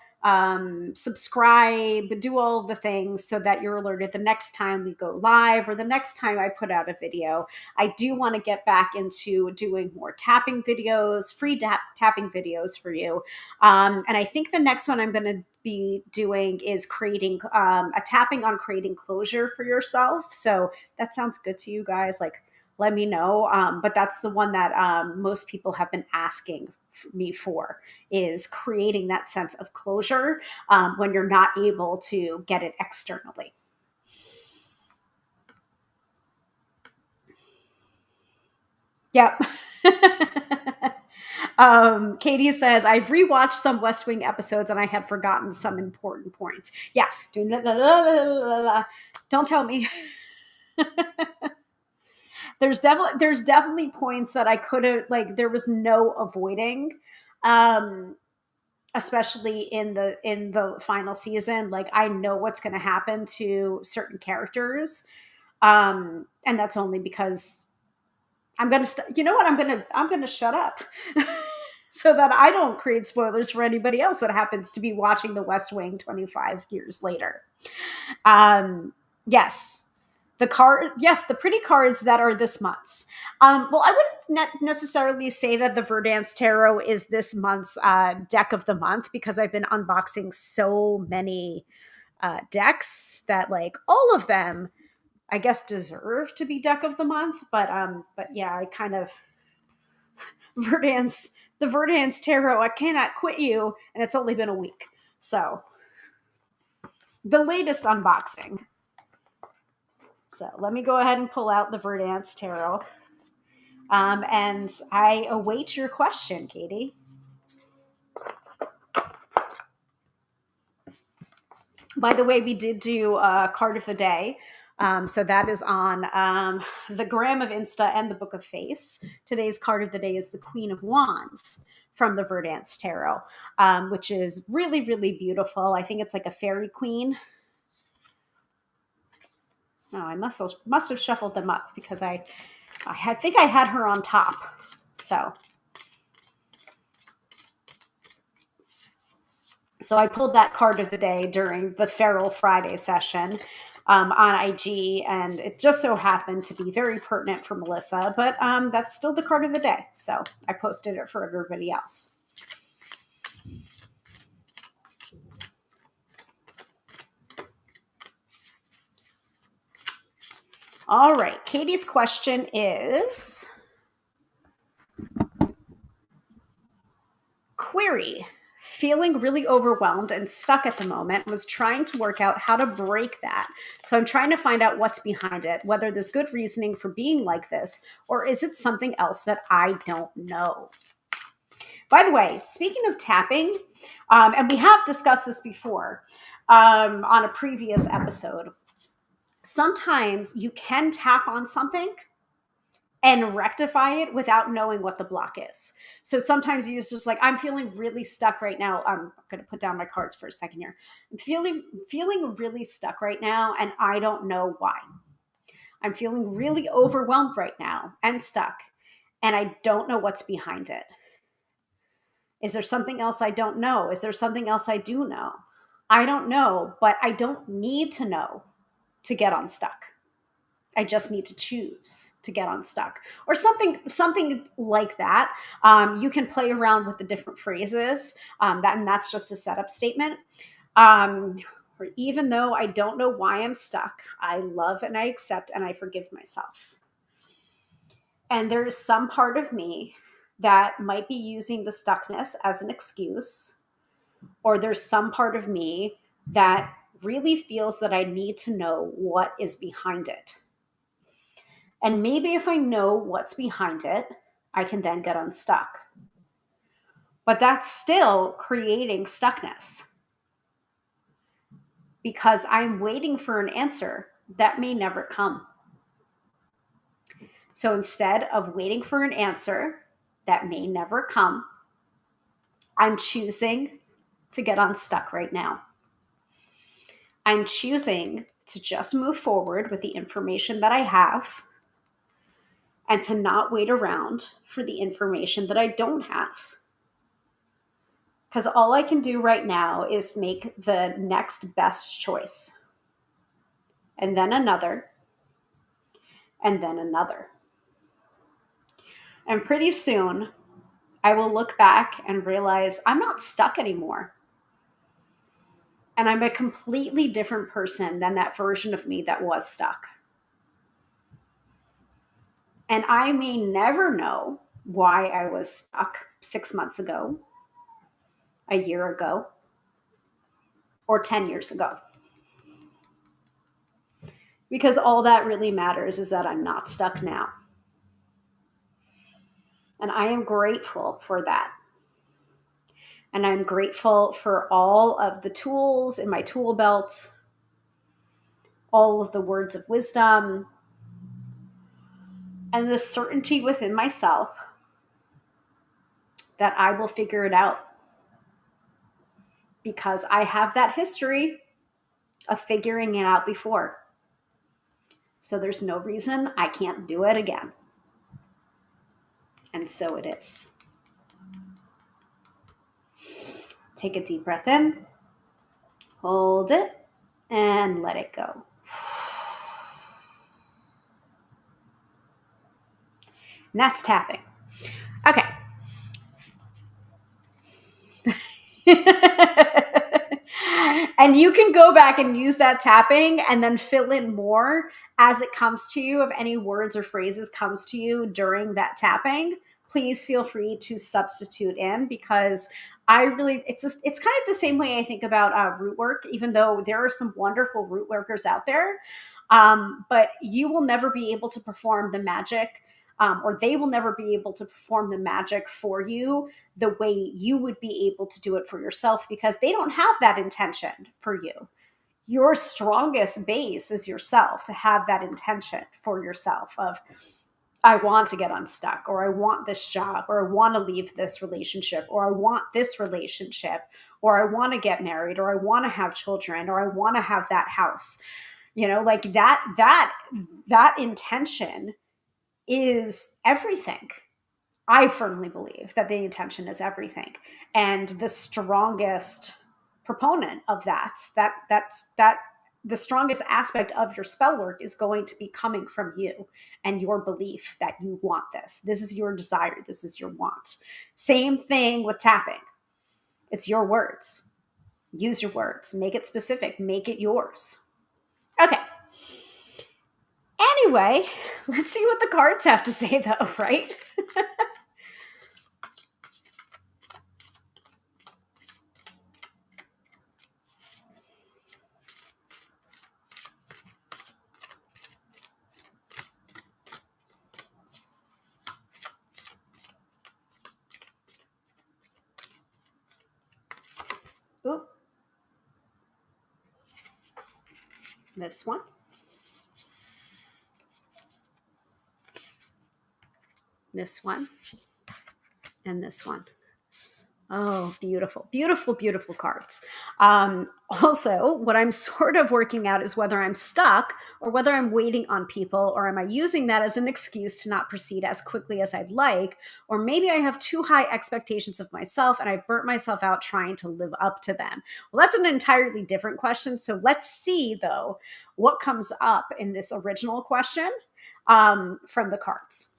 Speaker 1: subscribe, do all the things so that you're alerted the next time we go live or the next time I put out a video. I do want to get back into doing more tapping videos, free tapping videos for you. And I think the next one I'm going to be doing is creating a tapping on creating closure for yourself. So that sounds good to you guys. Like, let me know. But that's the one that most people have been asking me for, is creating that sense of closure when you're not able to get it externally. Yep. Katie says, I've rewatched some West Wing episodes and I had forgotten some important points. Yeah. Doing don't tell me. There's definitely points that I could have, like, there was no avoiding, um especially in the final season. Like, I know what's going to happen to certain characters, and that's only because I'm going to you know what, I'm going to shut up so that I don't create spoilers for anybody else that happens to be watching the West Wing 25 years later. Yes, the pretty cards that are this month's. Well, I wouldn't necessarily say that the Verdance Tarot is this month's deck of the month, because I've been unboxing so many decks that, like, all of them, I guess, deserve to be deck of the month. But yeah, I kind of Verdance the Verdance Tarot. I cannot quit you, and it's only been a week, so the latest unboxing. So let me go ahead and pull out the Verdance Tarot. And I await your question, Katie. By the way, we did do a card of the day. So that is on the Gram of Insta and the Book of Face. Today's card of the day is the Queen of Wands from the Verdance Tarot, which is really, really beautiful. I think it's like a fairy queen. Oh, I must have shuffled them up, because I think I had her on top. So I pulled that card of the day during the Feral Friday session on IG, and it just so happened to be very pertinent for Melissa, but that's still the card of the day. So I posted it for everybody else. All right, Katie's question is, query, feeling really overwhelmed and stuck at the moment, was trying to work out how to break that. So I'm trying to find out what's behind it, whether there's good reasoning for being like this, or is it something else that I don't know? By the way, speaking of tapping, and we have discussed this before on a previous episode, sometimes you can tap on something and rectify it without knowing what the block is. So sometimes you're just like, I'm feeling really stuck right now. I'm going to put down my cards for a second here. I'm feeling really stuck right now, and I don't know why. I'm feeling really overwhelmed right now and stuck, and I don't know what's behind it. Is there something else I don't know? Is there something else I do know? I don't know, but I don't need to know to get unstuck. I just need to choose to get unstuck, or something like that. You can play around with the different phrases, and that's just a setup statement. Or even though I don't know why I'm stuck, I love and I accept and I forgive myself. And there's some part of me that might be using the stuckness as an excuse, or there's some part of me that really feels that I need to know what is behind it. And maybe if I know what's behind it, I can then get unstuck. But that's still creating stuckness, because I'm waiting for an answer that may never come. So instead of waiting for an answer that may never come, I'm choosing to get unstuck right now. I'm choosing to just move forward with the information that I have and to not wait around for the information that I don't have. Because all I can do right now is make the next best choice, and then another, and then another. And pretty soon, I will look back and realize I'm not stuck anymore. And I'm a completely different person than that version of me that was stuck. And I may never know why I was stuck 6 months ago, a year ago, or 10 years ago. Because all that really matters is that I'm not stuck now. And I am grateful for that. And I'm grateful for all of the tools in my tool belt, all of the words of wisdom, and the certainty within myself that I will figure it out. Because I have that history of figuring it out before. So there's no reason I can't do it again. And so it is. Take a deep breath in, hold it, and let it go. And that's tapping. Okay. And you can go back and use that tapping and then fill in more as it comes to you. If any words or phrases comes to you during that tapping, please feel free to substitute in, because it's kind of the same way I think about root work, even though there are some wonderful root workers out there. But you will never be able to perform the magic, or they will never be able to perform the magic for you the way you would be able to do it for yourself, because they don't have that intention for you. Your strongest base is yourself, to have that intention for yourself of, I want to get unstuck, or I want this job, or I want to leave this relationship, or I want this relationship, or I want to get married, or I want to have children, or I want to have that house. Like that intention is everything. I firmly believe that the intention is everything. And the strongest proponent of that the strongest aspect of your spell work is going to be coming from you and your belief that you want this. This is your desire. This is your want. Same thing with tapping. It's your words. Use your words. Make it specific. Make it yours. Okay. Anyway, let's see what the cards have to say, though, right? Oop. This one. This one. And this one. Oh, beautiful, beautiful, beautiful cards. Also, what I'm sort of working out is whether I'm stuck or whether I'm waiting on people, or am I using that as an excuse to not proceed as quickly as I'd like? Or maybe I have too high expectations of myself and I've burnt myself out trying to live up to them. Well, that's an entirely different question. So let's see, though, what comes up in this original question from the cards.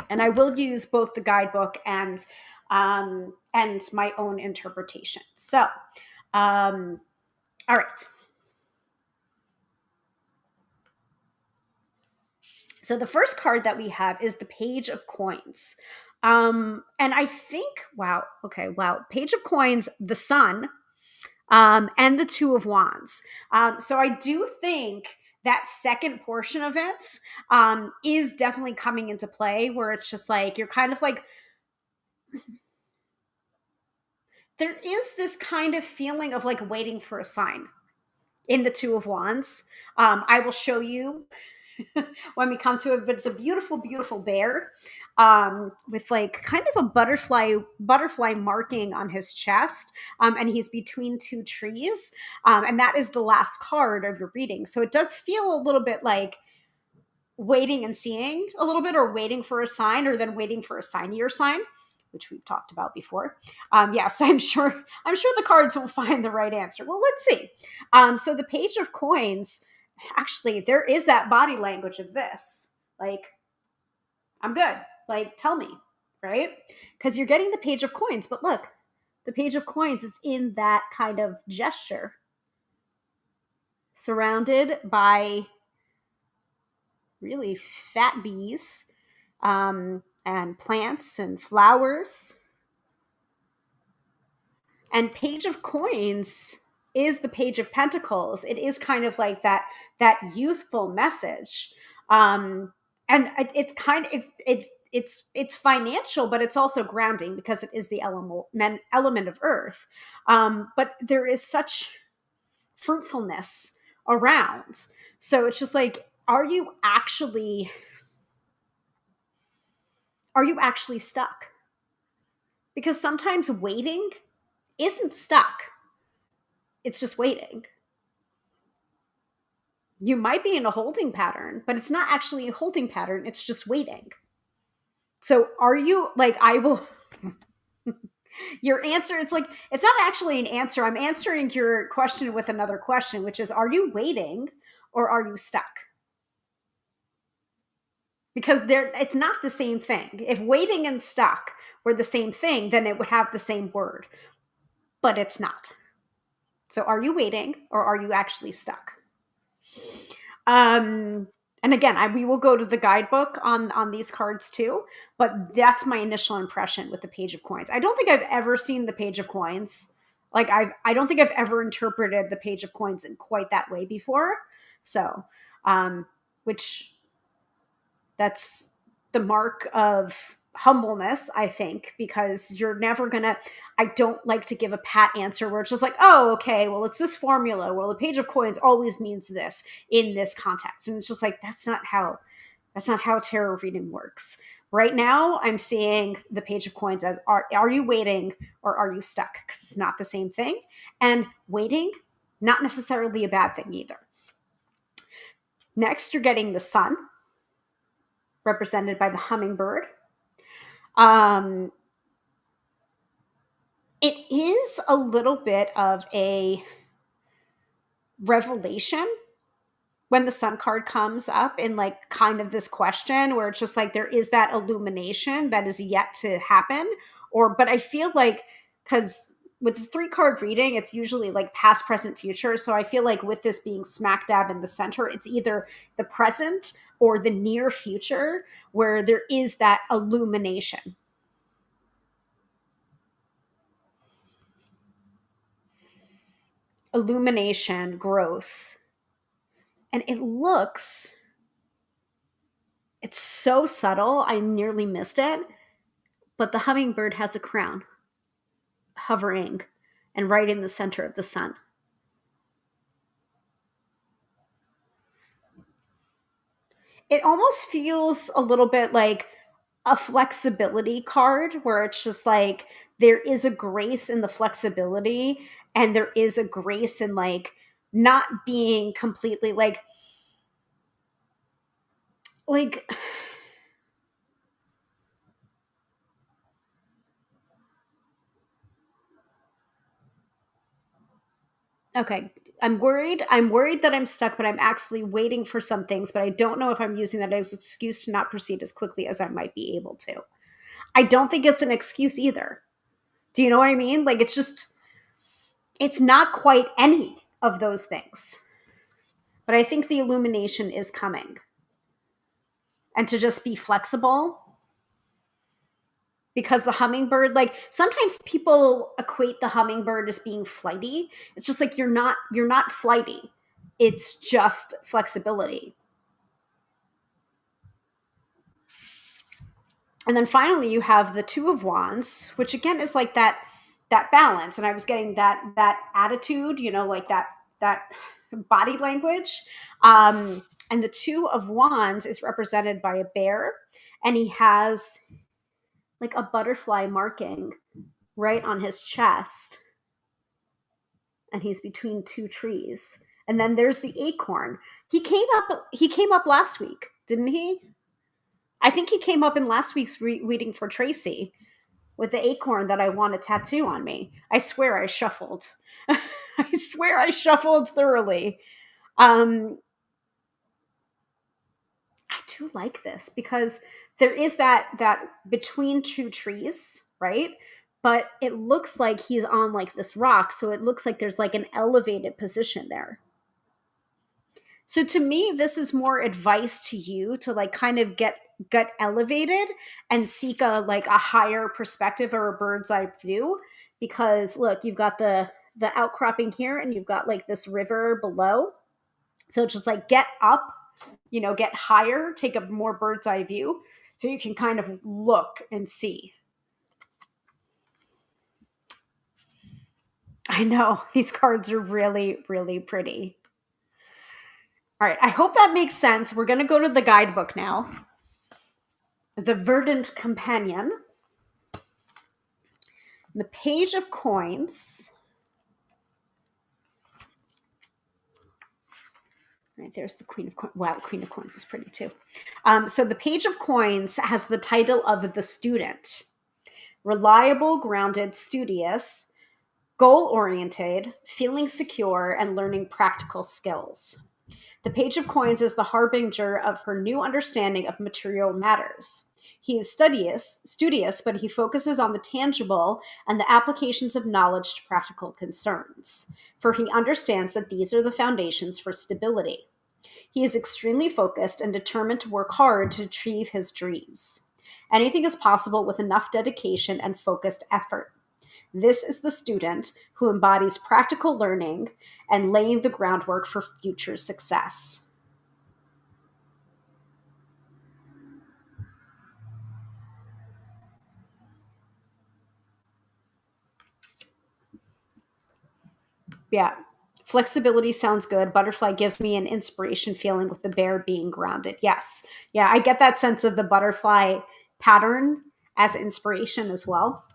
Speaker 1: And I will use both the guidebook and my own interpretation. So, all right. So the first card that we have is the Page of Coins. And I think, wow, Page of Coins, the Sun, and the Two of Wands. So I do think that second portion of it is definitely coming into play, where it's just like, you're kind of like, there is this kind of feeling of like waiting for a sign in the Two of Wands. I will show you when we come to it, but it's a beautiful, beautiful bear with like kind of a butterfly marking on his chest, and he's between two trees, and that is the last card of your reading. So it does feel a little bit like waiting and seeing a little bit, or waiting for a sign, or then waiting for a signier sign, which we've talked about before. Yes, I'm sure the cards will find the right answer. Well, let's see. So the Page of Coins, actually, there is that body language of this. Like, I'm good. Like, tell me, right? Because you're getting the Page of Coins, but look, the Page of Coins is in that kind of gesture, surrounded by really fat bees, and plants and flowers. And Page of Coins is the Page of Pentacles. It is kind of like that youthful message, and it's kind of it's financial, but it's also grounding because it is the element of earth. But there is such fruitfulness around. So it's just like, are you actually stuck? Because sometimes waiting isn't stuck. It's just waiting. You might be in a holding pattern, but it's not actually a holding pattern. It's just waiting. So are you like, I will, your answer, it's like, it's not actually an answer. I'm answering your question with another question, which is, are you waiting or are you stuck? Because it's not the same thing. If waiting and stuck were the same thing, then it would have the same word, but it's not. So are you waiting or are you actually stuck? And again, we will go to the guidebook on these cards too, but that's my initial impression with the Page of Coins. I don't think I've ever seen the Page of Coins. Like, I don't think I've ever interpreted the Page of Coins in quite that way before. So, which that's the mark of humbleness, I think, because you're never gonna, I don't like to give a pat answer where it's just like, oh, okay, well, it's this formula. Well, the Page of Coins always means this in this context. And it's just like, that's not how tarot reading works. Right now, I'm seeing the Page of Coins as, are you waiting or are you stuck? Because it's not the same thing. And waiting, not necessarily a bad thing either. Next, you're getting the Sun, represented by the hummingbird. It is a little bit of a revelation when the Sun card comes up in like kind of this question where it's just like there is that illumination that is yet to happen. But I feel like, because with the 3-card reading, it's usually like past, present, future. So I feel like with this being smack dab in the center, it's either the present or the near future where there is that illumination. Illumination, growth. And it's so subtle, I nearly missed it. But the hummingbird has a crown hovering and right in the center of the sun. It almost feels a little bit like a flexibility card where it's just like there is a grace in the flexibility, and there is a grace in like not being completely like okay, I'm worried that I'm stuck, but I'm actually waiting for some things, but I don't know if I'm using that as an excuse to not proceed as quickly as I might be able to. I don't think it's an excuse either. Do you know what I mean? Like, it's not quite any of those things. But I think the illumination is coming. And to just be flexible, because the hummingbird, like, sometimes people equate the hummingbird as being flighty. It's just like you're not flighty. It's just flexibility. And then finally you have the Two of Wands, which again is like that balance. And I was getting that attitude, like that body language. And the Two of Wands is represented by a bear, and he has like a butterfly marking right on his chest, and he's between two trees. And then there's the acorn. He came up last week, didn't he? I think he came up in last week's reading for Tracy with the acorn that I want a tattoo on me. I swear I shuffled. I swear I shuffled thoroughly. Um, I do like this because there is that between two trees, right? But it looks like he's on like this rock, so it looks like there's like an elevated position there. So to me, this is more advice to you to like kind of get elevated and seek a like a higher perspective or a bird's eye view. Because look, you've got the outcropping here, and you've got like this river below. So just like get up, get higher, take a more bird's eye view, so you can kind of look and see. I know these cards are really, really pretty. All right, I hope that makes sense. We're going to go to the guidebook now. The Verdant Companion. The Page of Coins. Right, there's the Queen of Coins. Wow, the Queen of Coins is pretty too. So the Page of Coins has the title of The Student. Reliable, grounded, studious, goal-oriented, feeling secure, and learning practical skills. The Page of Coins is the harbinger of her new understanding of material matters. He is studious, but he focuses on the tangible and the applications of knowledge to practical concerns, for he understands that these are the foundations for stability. He is extremely focused and determined to work hard to achieve his dreams. Anything is possible with enough dedication and focused effort. This is the student who embodies practical learning and laying the groundwork for future success. Yeah. Flexibility sounds good. Butterfly gives me an inspiration feeling with the bear being grounded. Yes. Yeah, I get that sense of the butterfly pattern as inspiration as well.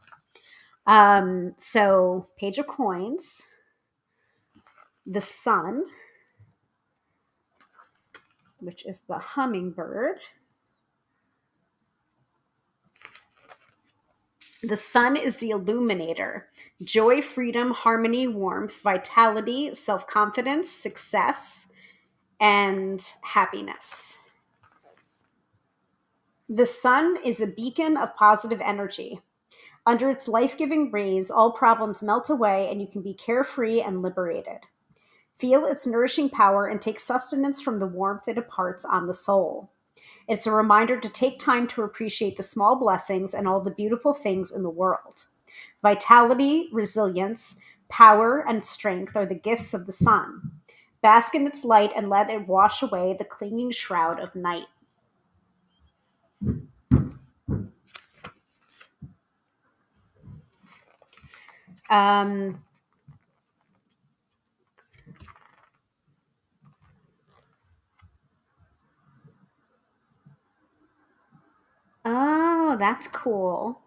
Speaker 1: So Page of Coins, the Sun, which is the hummingbird. The Sun is the illuminator. Joy, freedom, harmony, warmth, vitality, self-confidence, success, and happiness. The Sun is a beacon of positive energy. Under its life-giving rays, all problems melt away and you can be carefree and liberated. Feel its nourishing power and take sustenance from the warmth it imparts on the soul. It's a reminder to take time to appreciate the small blessings and all the beautiful things in the world. Vitality, resilience, power, and strength are the gifts of the sun. Bask in its light and let it wash away the clinging shroud of night. Um, oh, that's cool.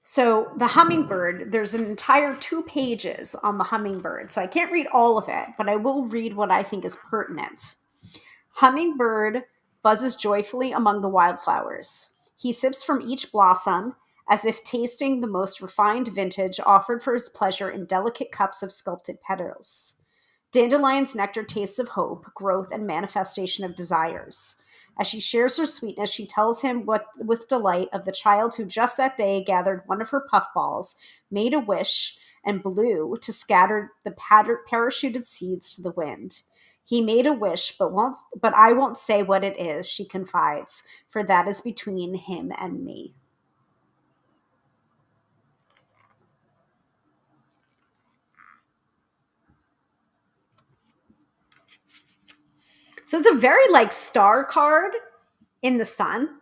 Speaker 1: So the hummingbird, there's an entire 2 pages on the hummingbird. So I can't read all of it, but I will read what I think is pertinent. Hummingbird buzzes joyfully among the wildflowers. He sips from each blossom as if tasting the most refined vintage offered for his pleasure in delicate cups of sculpted petals. Dandelion's nectar tastes of hope, growth, and manifestation of desires. As she shares her sweetness, she tells him with delight of the child who just that day gathered one of her puffballs, made a wish, and blew to scatter the parachuted seeds to the wind. He made a wish, but I won't say what it is, she confides, for that is between him and me. So it's a very like star card in the sun.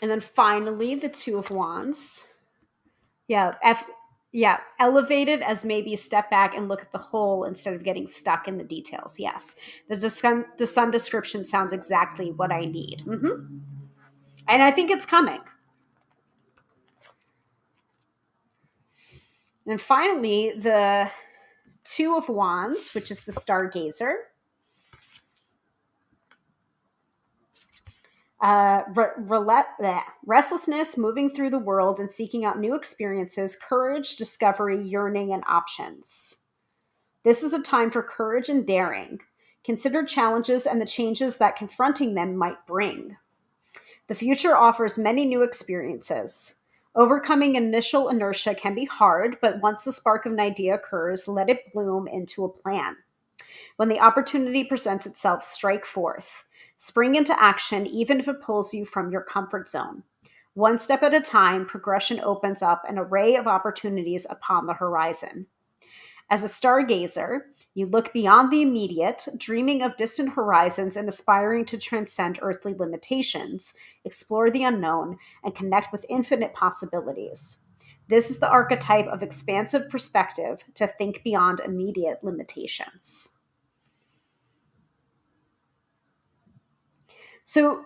Speaker 1: And then finally, the Two of Wands. Yeah. Yeah. Elevated as maybe step back and look at the whole instead of getting stuck in the details. Yes. The sun description sounds exactly what I need. And I think it's coming. And finally, the Two of Wands, which is the Stargazer. Restlessness, moving through the world and seeking out new experiences, courage, discovery, yearning, and options. This is a time for courage and daring. Consider challenges and the changes that confronting them might bring. The future offers many new experiences. Overcoming initial inertia can be hard, but once the spark of an idea occurs, let it bloom into a plan. When the opportunity presents itself, strike forth. Spring into action, even if it pulls you from your comfort zone. One step at a time, progression opens up an array of opportunities upon the horizon. As a stargazer, you look beyond the immediate, dreaming of distant horizons and aspiring to transcend earthly limitations, explore the unknown, and connect with infinite possibilities. This is the archetype of expansive perspective to think beyond immediate limitations. So,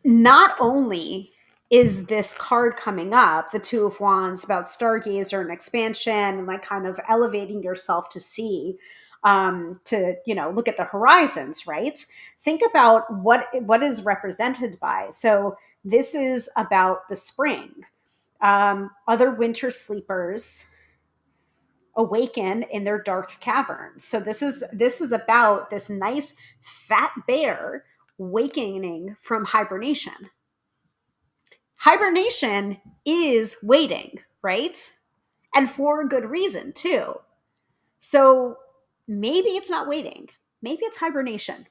Speaker 1: not only is this card coming up, the Two of Wands, about Stargazer and expansion and like kind of elevating yourself to see, to look at the horizons, right? Think about what is represented by. So this is about the spring. Other winter sleepers awaken in their dark caverns. So this is about this nice fat bear awakening from hibernation. Hibernation is waiting, right? And for a good reason too. So maybe it's not waiting. Maybe it's hibernation.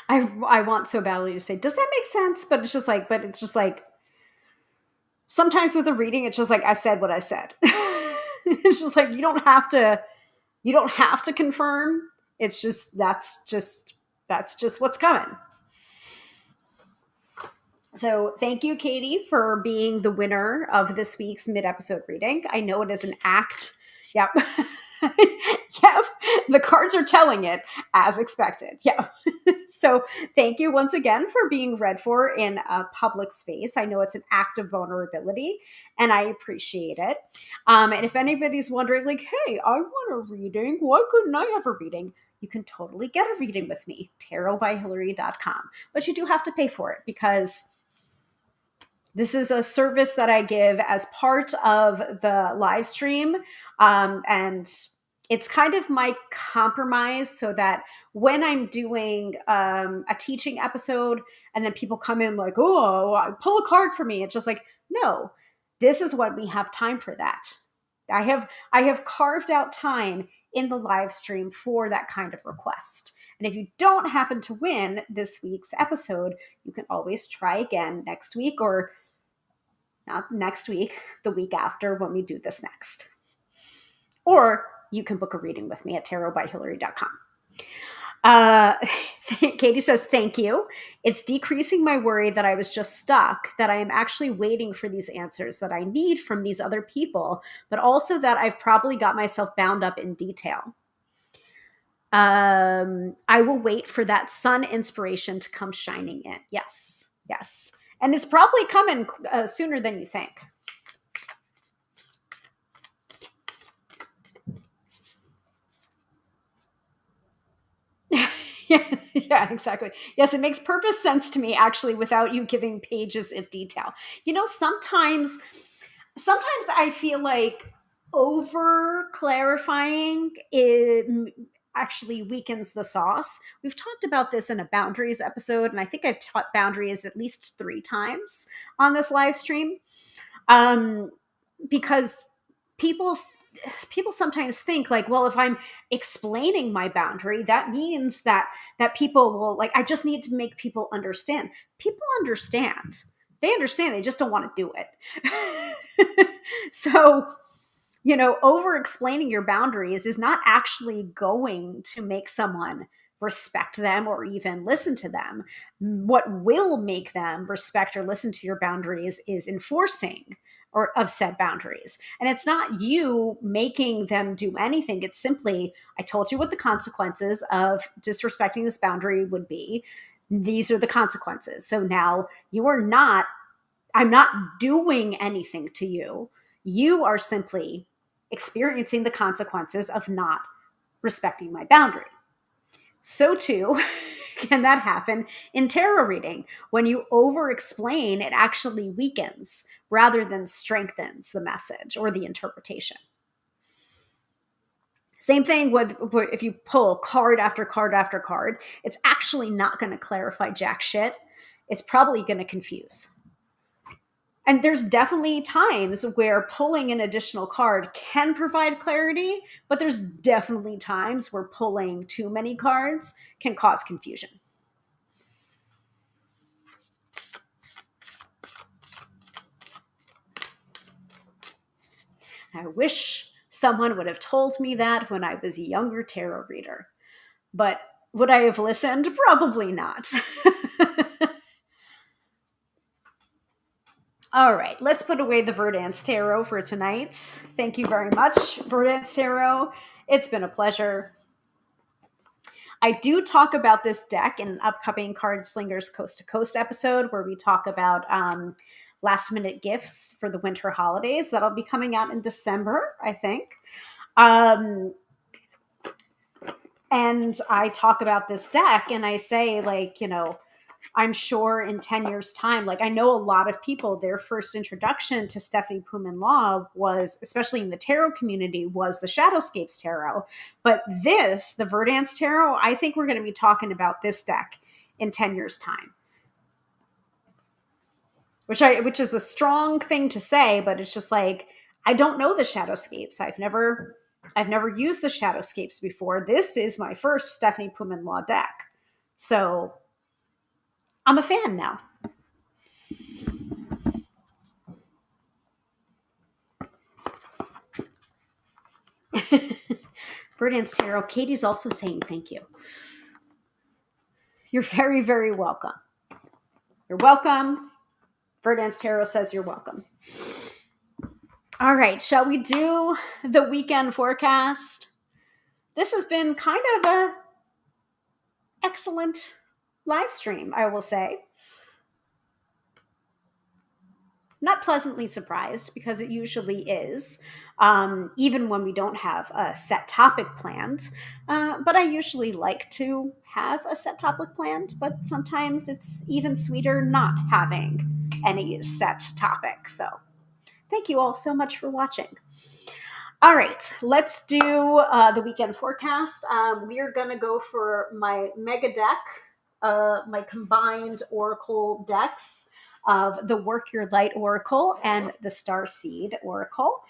Speaker 1: I, I want so badly to say, does that make sense? But it's just like, sometimes with a reading, it's just like, I said what I said. It's just like, you don't have to confirm. It's just, that's just what's coming. So thank you, Katie, for being the winner of this week's mid-episode reading. I know it is an act. Yep. Yep. The cards are telling it as expected. Yep. So thank you once again for being read for in a public space. I know it's an act of vulnerability and I appreciate it. And if anybody's wondering, like, hey, I want a reading, why couldn't I have a reading? You can totally get a reading with me, tarotbyhilary.com. But you do have to pay for it because this is a service that I give as part of the live stream. And it's kind of my compromise so that when I'm doing a teaching episode and then people come in like, oh, pull a card for me. It's just like, no, this is when we have time for that. I have carved out time in the live stream for that kind of request. And if you don't happen to win this week's episode, you can always try again next week, or not next week, the week after when we do this next. Or you can book a reading with me at tarotbyhilary.com. Katie says, thank you. It's decreasing my worry that I was just stuck, that I am actually waiting for these answers that I need from these other people, but also that I've probably got myself bound up in detail. I will wait for that sun inspiration to come shining in. Yes, yes. And it's probably coming sooner than you think. Yeah, exactly. Yes, it makes perfect sense to me actually without you giving pages of detail. Sometimes I feel like over clarifying it actually weakens the sauce. We've talked about this in a boundaries episode, and I think I've taught boundaries at least 3 times on this live stream. Um, because people people sometimes think like, well, if I'm explaining my boundary, that means that people will, like, I just need to make people understand. People understand. They understand, they just don't want to do it. So, over explaining your boundaries is not actually going to make someone respect them or even listen to them. What will make them respect or listen to your boundaries is enforcing or of said boundaries. And it's not you making them do anything. It's simply, I told you what the consequences of disrespecting this boundary would be. These are the consequences. So now I'm not doing anything to you. You are simply experiencing the consequences of not respecting my boundary. So too can that happen in tarot reading. When you over explain, it actually weakens rather than strengthens the message or the interpretation. Same thing with if you pull card after card after card, it's actually not going to clarify jack shit. It's probably going to confuse. And there's definitely times where pulling an additional card can provide clarity, but there's definitely times where pulling too many cards can cause confusion. I wish someone would have told me that when I was a younger tarot reader. But would I have listened? Probably not. All right, let's put away the Verdance Tarot for tonight. Thank you very much, Verdance Tarot. It's been a pleasure. I do talk about this deck in an upcoming Card Slingers Coast to Coast episode where we talk about last minute gifts for the winter holidays. That'll be coming out in December, I think. And I talk about this deck and I say, like, I'm sure in 10 years' time, like, I know a lot of people, their first introduction to Stephanie Pullman Law was, especially in the tarot community, was the Shadowscapes Tarot. But the Verdance Tarot, I think we're going to be talking about this deck in 10 years' time. Which is a strong thing to say, but it's just like, I don't know the Shadowscapes. I've never used the Shadowscapes before. This is my first Stephanie Pullman Law deck. So I'm a fan now. Verdance Tarot, Katie's also saying thank you. You're very, very welcome. You're welcome. Verdance Tarot says you're welcome. All right, shall we do the weekend forecast? This has been kind of a excellent live stream, I will say. Not pleasantly surprised, because it usually is, even when we don't have a set topic planned. But I usually like to have a set topic planned, but sometimes it's even sweeter not having any set topic. So thank you all so much for watching. All right, let's do the weekend forecast. We are going to go for my mega deck, my combined oracle decks of the Work Your Light Oracle and the Starseed Oracle,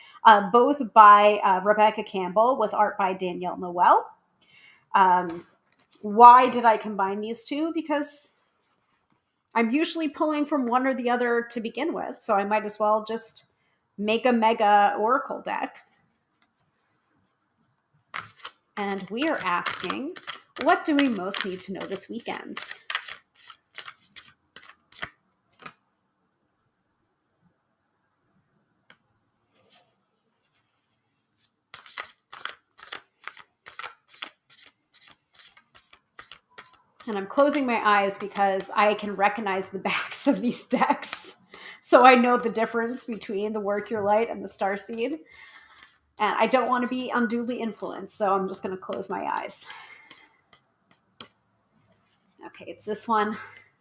Speaker 1: both by Rebecca Campbell with art by Danielle Noel. Why did I combine these two? Because I'm usually pulling from one or the other to begin with, so I might as well just make a mega oracle deck. And we are asking, what do we most need to know this weekend? And I'm closing my eyes because I can recognize the backs of these decks. So I know the difference between the Work Your Light and the Starseed. And I don't want to be unduly influenced, so I'm just going to close my eyes. Okay, it's this one.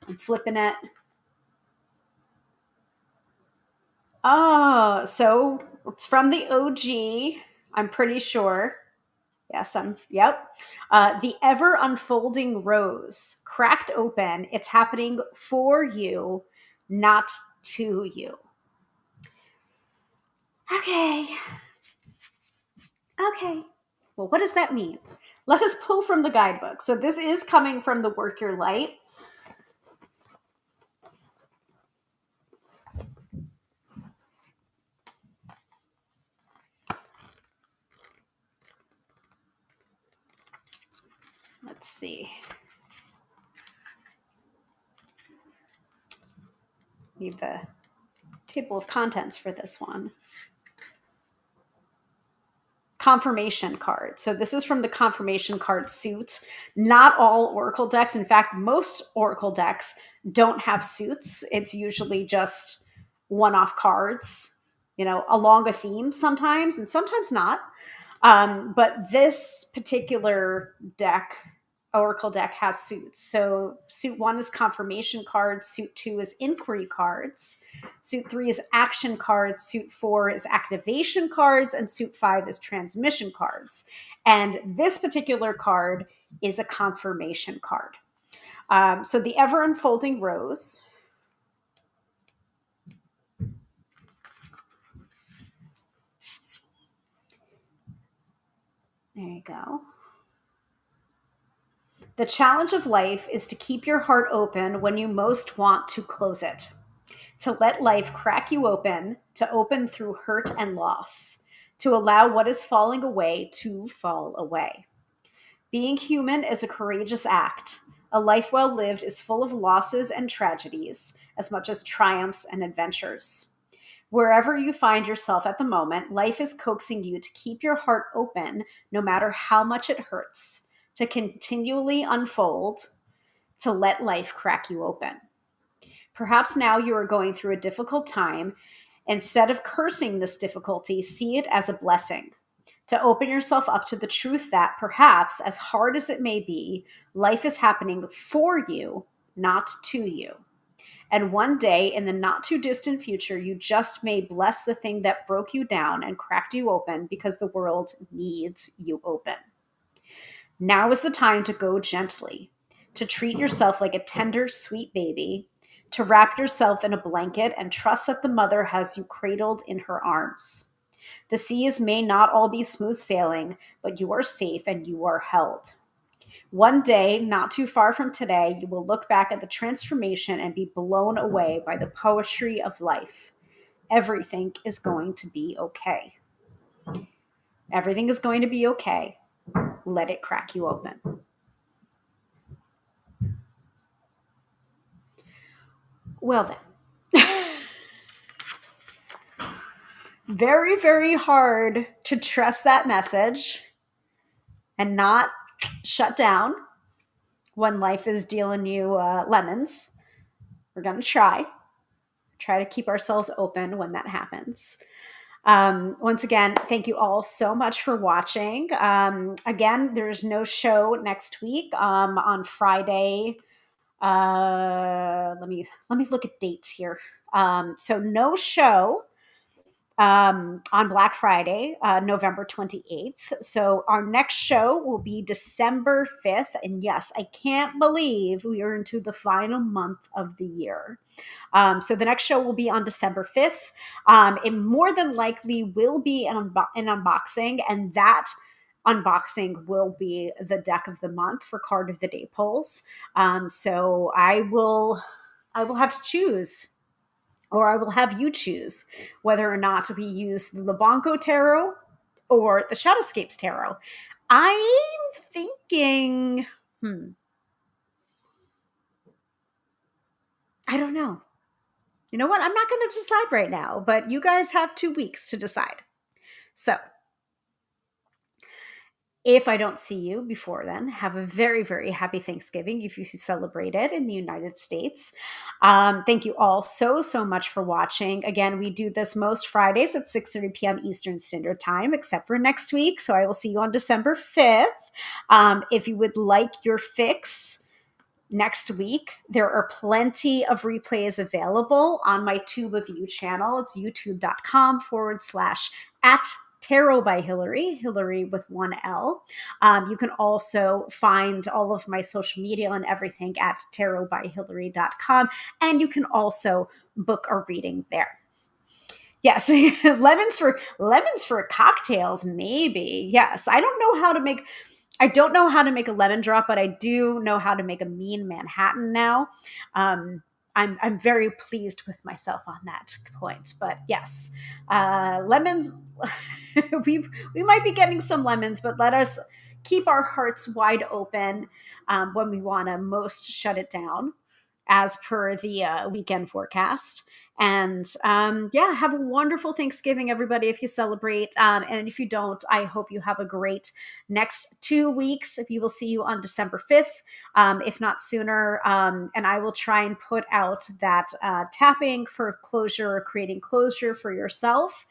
Speaker 1: I'm flipping it. Oh, so it's from the OG, I'm pretty sure. Yes, yep. The ever unfolding rose, cracked open. It's happening for you, not to you. Okay. Okay. Well, what does that mean? Let us pull from the guidebook. So this is coming from the Work Your Light. Let's see. Need the table of contents for this one. Confirmation card. So this is from the confirmation card suits. Not all Oracle decks. In fact, most Oracle decks don't have suits. It's usually just one-off cards, along a theme sometimes, and sometimes not. But this particular deck, Oracle deck, has suits. So suit 1 is confirmation cards, suit 2 is inquiry cards, suit 3 is action cards, suit 4 is activation cards, and suit 5 is transmission cards. And this particular card is a confirmation card. So the ever unfolding rose. There you go. The challenge of life is to keep your heart open when you most want to close it, to let life crack you open, to open through hurt and loss, to allow what is falling away to fall away. Being human is a courageous act. A life well lived is full of losses and tragedies, as much as triumphs and adventures. Wherever you find yourself at the moment, life is coaxing you to keep your heart open no matter how much it hurts, to continually unfold, to let life crack you open. Perhaps now you are going through a difficult time. Instead of cursing this difficulty, see it as a blessing. To open yourself up to the truth that perhaps, as hard as it may be, life is happening for you, not to you. And one day in the not too distant future, you just may bless the thing that broke you down and cracked you open because the world needs you open. Now is the time to go gently, to treat yourself like a tender, sweet baby, to wrap yourself in a blanket and trust that the mother has you cradled in her arms. The seas may not all be smooth sailing, but you are safe and you are held. One day, not too far from today, you will look back at the transformation and be blown away by the poetry of life. Everything is going to be okay. Everything is going to be okay. Let it crack you open. Well then. Very, very hard to trust that message and not shut down when life is dealing you lemons. We're going to try to keep ourselves open when that happens. Once again, thank you all so much for watching. Again, there's no show next week on Friday. Let me look at dates here. So no show on Black Friday, November 28th. So our next show will be December 5th. And yes, I can't believe we are into the final month of the year. So the next show will be on December 5th. It more than likely will be an unboxing, and that unboxing will be the deck of the month for card of the day polls. So I will have to choose, or I will have you choose whether or not we use the Lebonko Tarot or the Shadowscapes Tarot. I'm thinking, I don't know. You know what? I'm not going to decide right now, but you guys have 2 weeks to decide. So If I don't see you before then, have a very, very happy Thanksgiving if you celebrate it in the United States. Thank you all so, so much for watching. Again, we do this most Fridays at 6:30 p.m. Eastern Standard Time, except for next week. So I will see you on December 5th. If you would like your fix next week, there are plenty of replays available on my Tube of You channel. It's youtube.com/at Tarot by Hilary, Hilary with one L. You can also find all of my social media and everything at tarotbyhilary.com. And you can also book a reading there. Yes, lemons for cocktails, maybe. Yes, I don't know how to make a lemon drop, but I do know how to make a mean Manhattan now. I'm very pleased with myself on that point. But yes, lemons. We might be getting some lemons, but let us keep our hearts wide open when we want to most shut it down, as per the weekend forecast. And yeah, have a wonderful Thanksgiving, everybody, if you celebrate. And if you don't, I hope you have a great next 2 weeks. If you will see you on December 5th, if not sooner. And I will try and put out that tapping for closure, or creating closure for yourself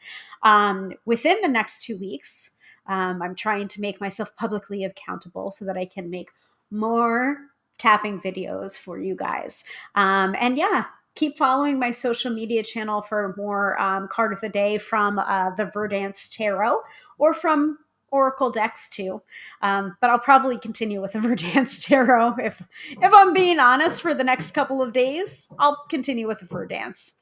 Speaker 1: within the next 2 weeks. I'm trying to make myself publicly accountable so that I can make more tapping videos for you guys. And yeah, keep following my social media channel for more card of the day from the Verdance Tarot, or from Oracle decks too. But I'll probably continue with the Verdance Tarot if I'm being honest. For the next couple of days, I'll continue with the Verdance.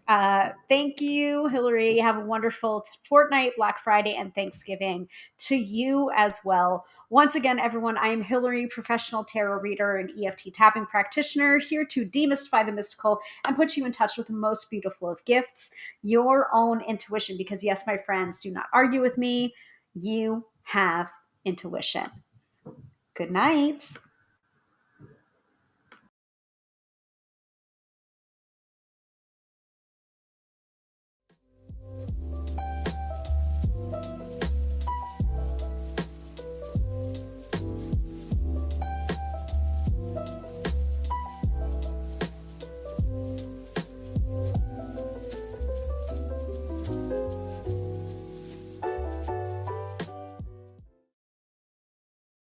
Speaker 1: Thank you, Hilary. Have a wonderful fortnight, Black Friday, and Thanksgiving to you as well. Once again, everyone, I am Hilary, professional tarot reader and EFT tapping practitioner, here to demystify the mystical and put you in touch with the most beautiful of gifts, your own intuition. Because yes, my friends, do not argue with me. You have intuition. Good night.